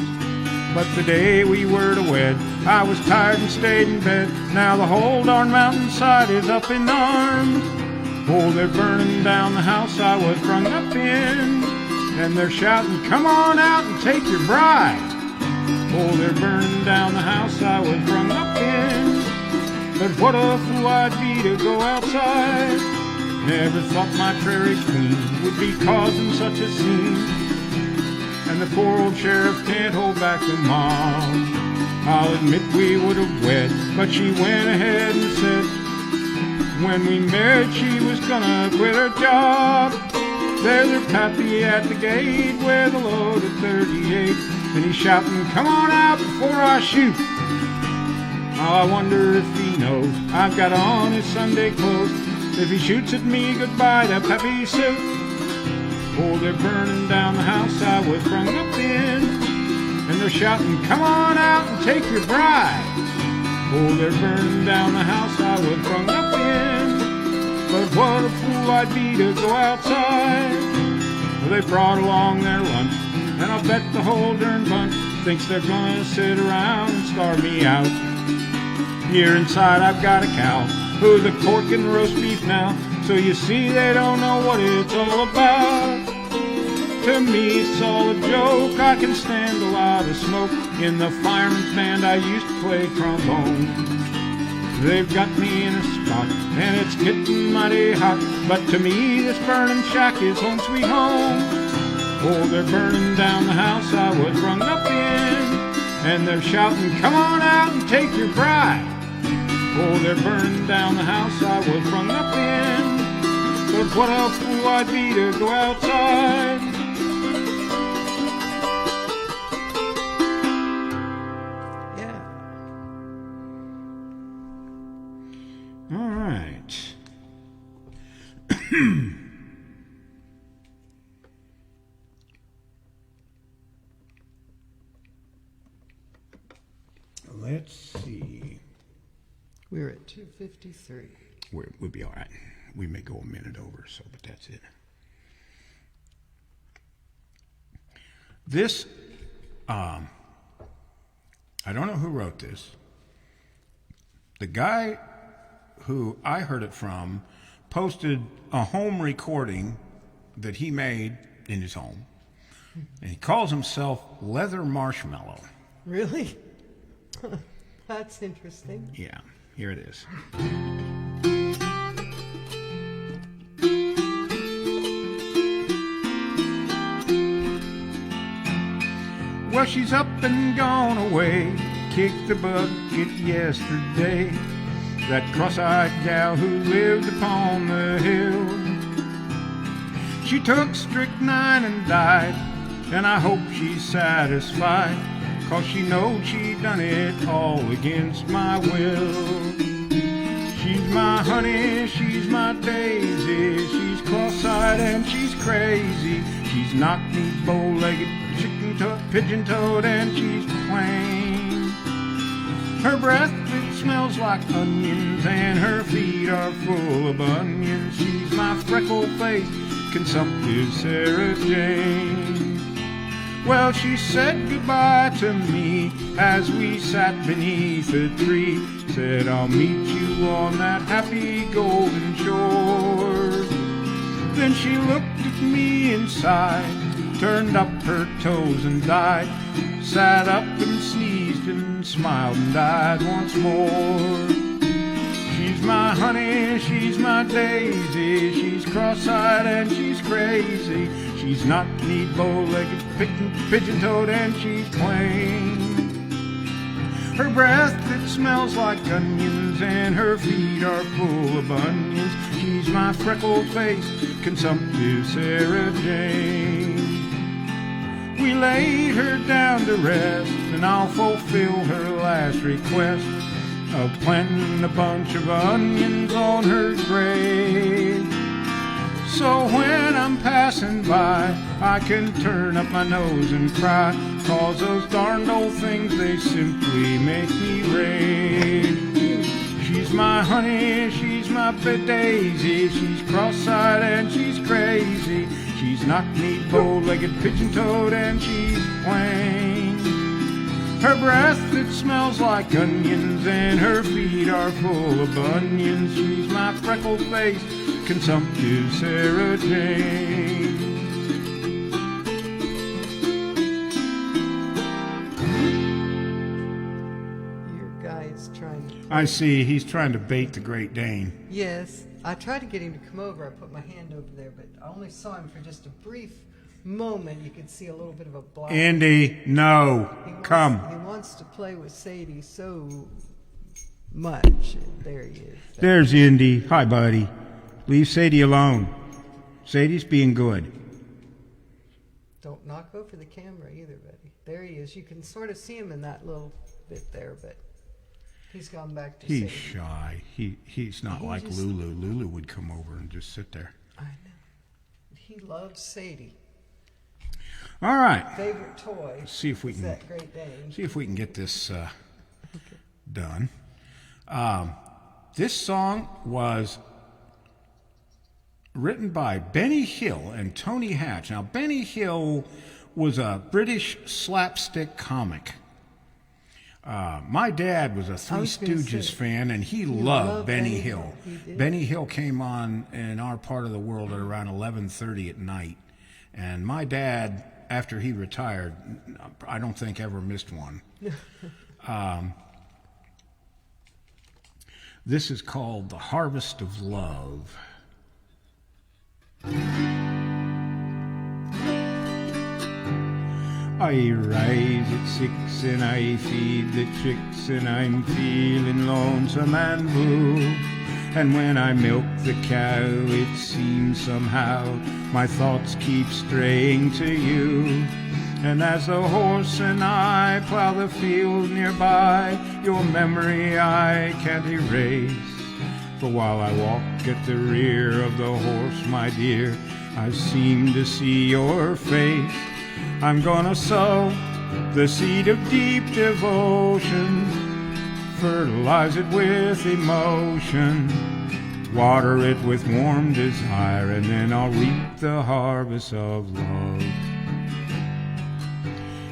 But the day we were to wed, I was tired and stayed in bed. Now the whole darn mountainside is up in arms. Oh, they're burning down the house I was brung up in, and they're shouting, come on out and take your bride. Oh, they're burning down the house I was brung up in, but what a fool I'd be to go outside. Never thought my prairie queen would be causing such a scene, and the poor old sheriff can't hold back the mob. I'll admit we would have wed, but she went ahead and said when we married she was gonna quit her job. There's her pappy at the gate with a load of 38, and he's shouting, come on out before I shoot. Oh, I wonder if he knows I've got on his Sunday clothes. If he shoots at me, goodbye to pappy suit. Oh, they're burning down the house I was brung up in, and they're shouting, come on out and take your bride. Oh, they're burning down the house I was brung up in, but what a fool I'd be to go outside. Well, they brought along their lunch, and I'll bet the whole darn bunch thinks they're gonna sit around and starve me out. Here inside I've got a cow who's a corking roast beef now, so you see they don't know what it's all about. To me it's all a joke, I can stand a lot of smoke. In the fireman's band I used to play trombone. They've got me in a spot and it's getting mighty hot, but to me this burning shack is home sweet home. Oh, they're burning down the house I was brung up in, and they're shouting, come on out and take your bride. Oh, they're burning down the house I was brung up in, but what a fool I'd be to go outside. Yeah. All right. Let's see. We're at 2:53. We'll be all right. We may go a minute over, so, but that's it. This, I don't know who wrote this. The guy who I heard it from posted a home recording that he made in his home, and he calls himself Leather Marshmallow. Really? That's interesting. Yeah, here it is. Well, she's up and gone away, kicked the bucket yesterday, that cross-eyed gal who lived upon the hill. She took strychnine and died, and I hope she's satisfied, 'cause she knows she done it all against my will. She's my honey, she's my daisy, she's cross-eyed and she's crazy. She's knocked me bow-legged, pigeon-toed, and she's plain. Her breath, it smells like onions, and her feet are full of bunions. She's my freckle-faced, consumptive Sarah Jane. Well, she said goodbye to me as we sat beneath a tree. Said, I'll meet you on that happy golden shore. Then she looked at me and sighed, turned up her toes and died, sat up and sneezed and smiled and died once more. She's my honey, she's my daisy. She's cross-eyed and she's crazy. She's not neat, bow-legged, pigeon-toed, and she's plain. Her breath, it smells like onions, and her feet are full of bunions. She's my freckle-faced, consumptive Sarah Jane. We laid her down to rest, and I'll fulfill her last request of planting a bunch of onions on her grave. So when I'm passing by, I can turn up my nose and cry, 'cause those darned old things, they simply make me rage. She's my honey, she's my daisy. She's cross-eyed and she's crazy. She's knock-kneed, bow-legged, pigeon-toed, and she's plain. Her breath, it smells like onions, and her feet are full of bunions. She's my freckle-faced, consumptive Sarah Jane. Your guy is trying to... I see, he's trying to bait the Great Dane. Yes, I tried to get him to come over. I put my hand over there, but I only saw him for just a brief moment. You could see a little bit of a black. Indy, no, come. He wants to play with Sadie so much. There he is. There's Indy. Hi, buddy. Leave Sadie alone. Sadie's being good. Don't knock over the camera either, buddy. There he is. You can sort of see him in that little bit there, but he's gone back to He's Sadie. shy. He's not He like just- Lulu. Lulu would come over and just sit there. I know. He loves Sadie. All right. Favorite toy See if we is can that Great Dane. see if we can get this done. This song was written by Benny Hill and Tony Hatch. Now, Benny Hill was a British slapstick comic. My dad was a Three was gonna Stooges say, fan, and he loved loved Benny Benny Hill. Hill. He did. Benny Hill came on in our part of the world at around 11:30 at night, and my dad, after he retired, I don't think ever missed one. This is called The Harvest of Love. I rise at 6 and I feed the chicks, and I'm feeling lonesome and blue. And when I milk the cow, it seems somehow my thoughts keep straying to you. And as the horse and I plow the field nearby, your memory I can't erase. For while I walk at the rear of the horse, my dear, I seem to see your face. I'm gonna sow the seed of deep devotion, fertilize it with emotion, water it with warm desire, and then I'll reap the harvest of love.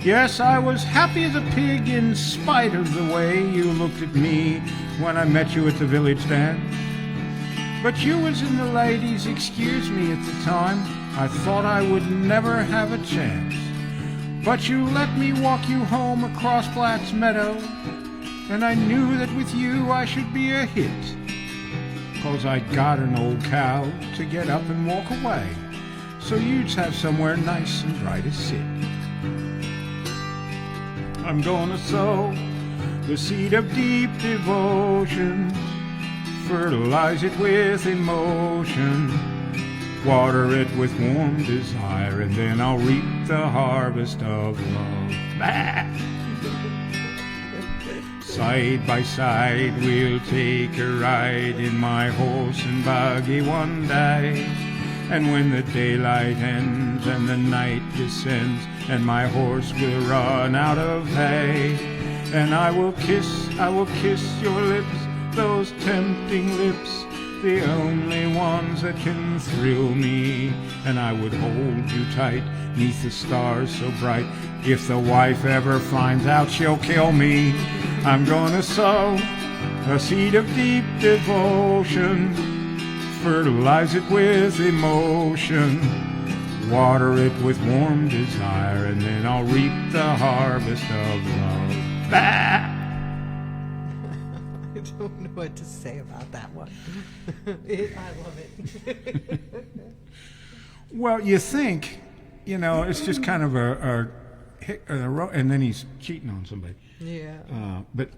Yes, I was happy as a pig in spite of the way you looked at me when I met you at the village dance. But you was in the ladies' excuse me at the time. I thought I would never have a chance. But you let me walk you home across Black's Meadow, and I knew that with you I should be a hit. 'Cause I got an old cow to get up and walk away, so you'd have somewhere nice and dry to sit. I'm gonna sow the seed of deep devotion, fertilize it with emotion, water it with warm desire, and then I'll reap the harvest of love. Bah! Side by side we'll take a ride in my horse and buggy one day. And when the daylight ends and the night descends, and my horse will run out of hay, and I will kiss your lips, those tempting lips, the only ones that can thrill me. And I would hold you tight neath the stars so bright. If the wife ever finds out, she'll kill me. I'm gonna sow a seed of deep devotion, fertilize it with emotion, water it with warm desire, and then I'll reap the harvest of love. Bah! don't know what to say about that one. I love it. Well, you think, it's just kind of and then he's cheating on somebody. Yeah. But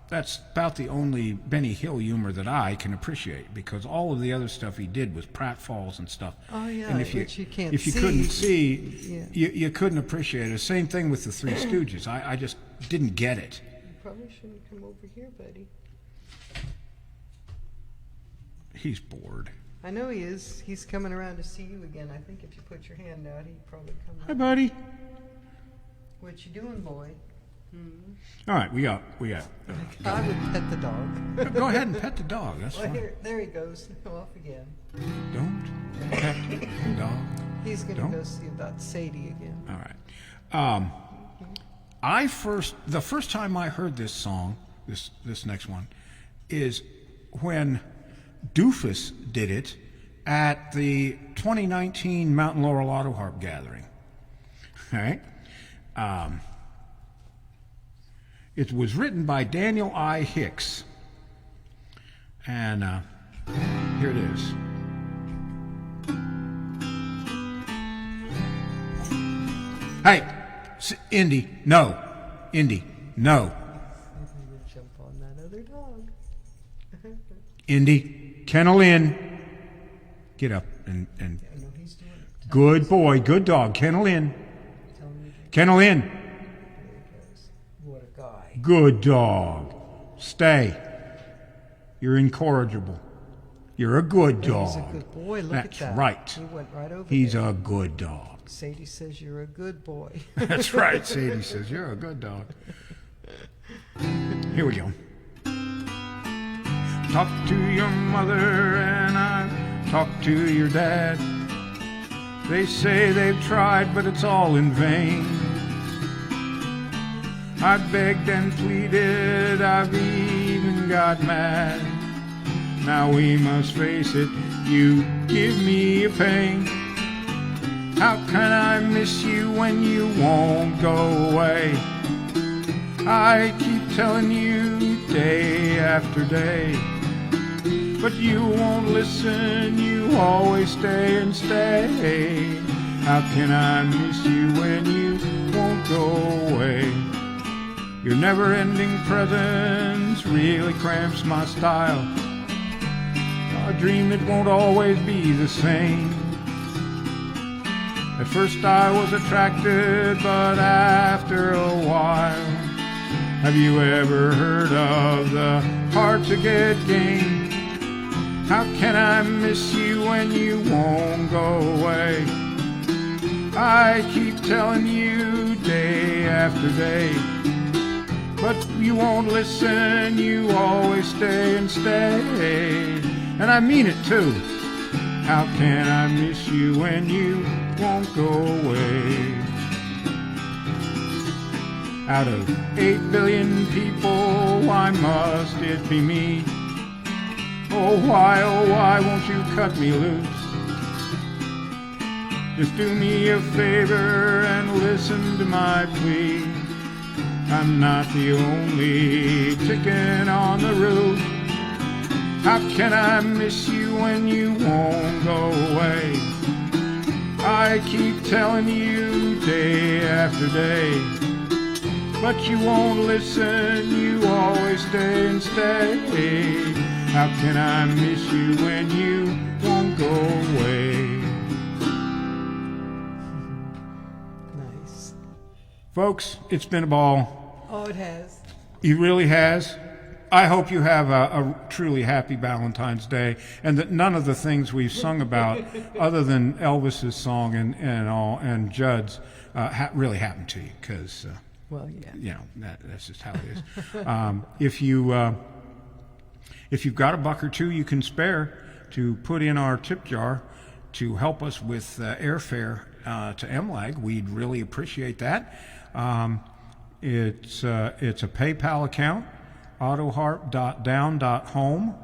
that's about the only Benny Hill humor that I can appreciate, because all of the other stuff he did was pratfalls and stuff. Oh, yeah, and if which you can't if you see. couldn't see, Yeah. you couldn't appreciate it. Same thing with the Three Stooges. I just didn't get it. You probably shouldn't come over here, buddy. He's bored. I know he is. He's coming around to see you again. I think if you put your hand out, he'd probably come. Hi, buddy. What you doing, boy? All right, we got. I would pet the dog. Go ahead and pet the dog. That's Well, fine. there he goes. Off again. Don't pet the dog. He's going to Don't. go see about Sadie again. All right. The first time I heard this song, this next one, is when Doofus did it at the 2019 Mountain Laurel Auto Harp Gathering. All right. It was written by Daniel I. Hicks, and here it is. Hey, Indy, no. Indy, no. Jump on that other dog. Indy, kennel in. Get up and I know he's doing it. good boy, good dog. Kennel in. Tell him to Kennel in. there he goes. What a guy. Good dog. Stay. You're incorrigible. You're a good dog. He's a good boy. Look That's at that. right. He went right over He's there. a good dog. Sadie says you're a good boy. That's right, Sadie says, you're a good dog. Here we go. Talk to your mother and I talk to your dad. They say they've tried, but it's all in vain. I begged and pleaded, I've even got mad. Now we must face it, you give me a pain. How can I miss you when you won't go away? I keep telling you day after day, but you won't listen, you always stay and stay. How can I miss you when you won't go away? Your never-ending presence really cramps my style. I dream it won't always be the same. At first I was attracted, but after a while, have you ever heard of the hard-to-get game? How can I miss you when you won't go away? I keep telling you day after day, but you won't listen, you always stay and stay. And I mean it too. How can I miss you when you won't go away? Out of 8 billion people, why must it be me? Oh why won't you cut me loose? Just do me a favor and listen to my plea. I'm not the only chicken on the roof. How can I miss you when you won't go away? I keep telling you day after day, but you won't listen, you always stay and stay. How can I miss you when you won't go away? Nice. Folks, it's been a ball. Oh, it has. It really has. I hope you have a truly happy Valentine's Day, and that none of the things we've sung about, other than Elvis's song and Judd's, really happened to you, because Well, yeah. that's just how it is. If you've got a buck or two you can spare to put in our tip jar to help us with airfare to MLAG, we'd really appreciate that. It's a PayPal account, autoharp.down.home.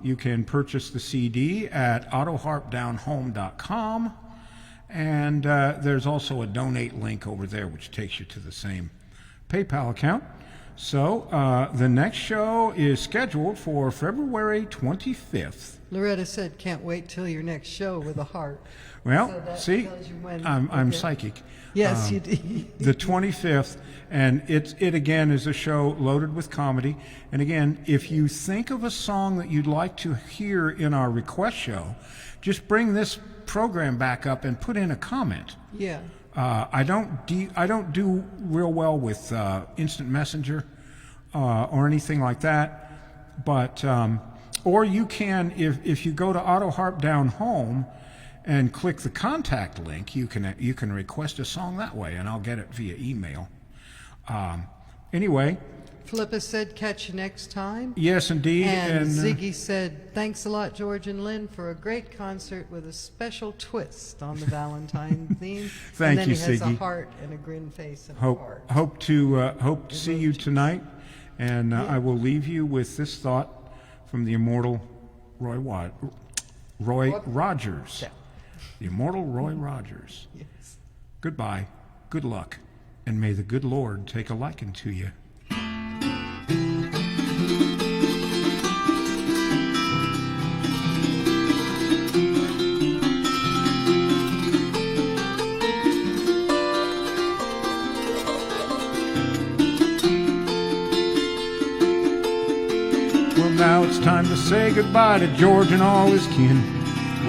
You can purchase the CD at autoharpdownhome.com, and there's also a donate link over there which takes you to the same PayPal account. So the next show is scheduled for February 25th. Loretta said, "Can't wait till your next show with a heart." Well, So that see, tells you when- I'm okay. psychic. Yes, you did. The 25th, and it again is a show loaded with comedy. And again, if you think of a song that you'd like to hear in our request show, just bring this program back up and put in a comment. Yeah. I don't do real well with instant messenger or anything like that, but or you can if you go to Auto Harp Down Home and click the contact link, you can request a song that way, and I'll get it via email. Anyway, Philippa said, "Catch you next time." yes, indeed, And Ziggy said, "Thanks a lot, George and Lynn, for a great concert with a special twist on the Valentine theme." Thank and then you, he has Ziggy. a heart and a grin face and a hope heart. to see you tonight, and I will leave you with this thought from the immortal Roy Rogers. Yeah. The immortal Roy Rogers. Yes. Goodbye, good luck, and may the good Lord take a liking to you. Well, now it's time to say goodbye to George and all his kin.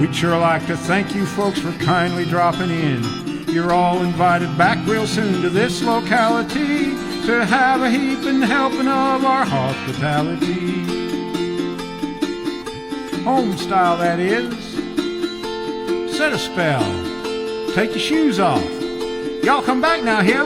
We'd sure like to thank you folks for kindly dropping in. You're all invited back real soon to this locality to have a heaping helping of our hospitality. Home style, that is. Set a spell. Take your shoes off. Y'all come back now here.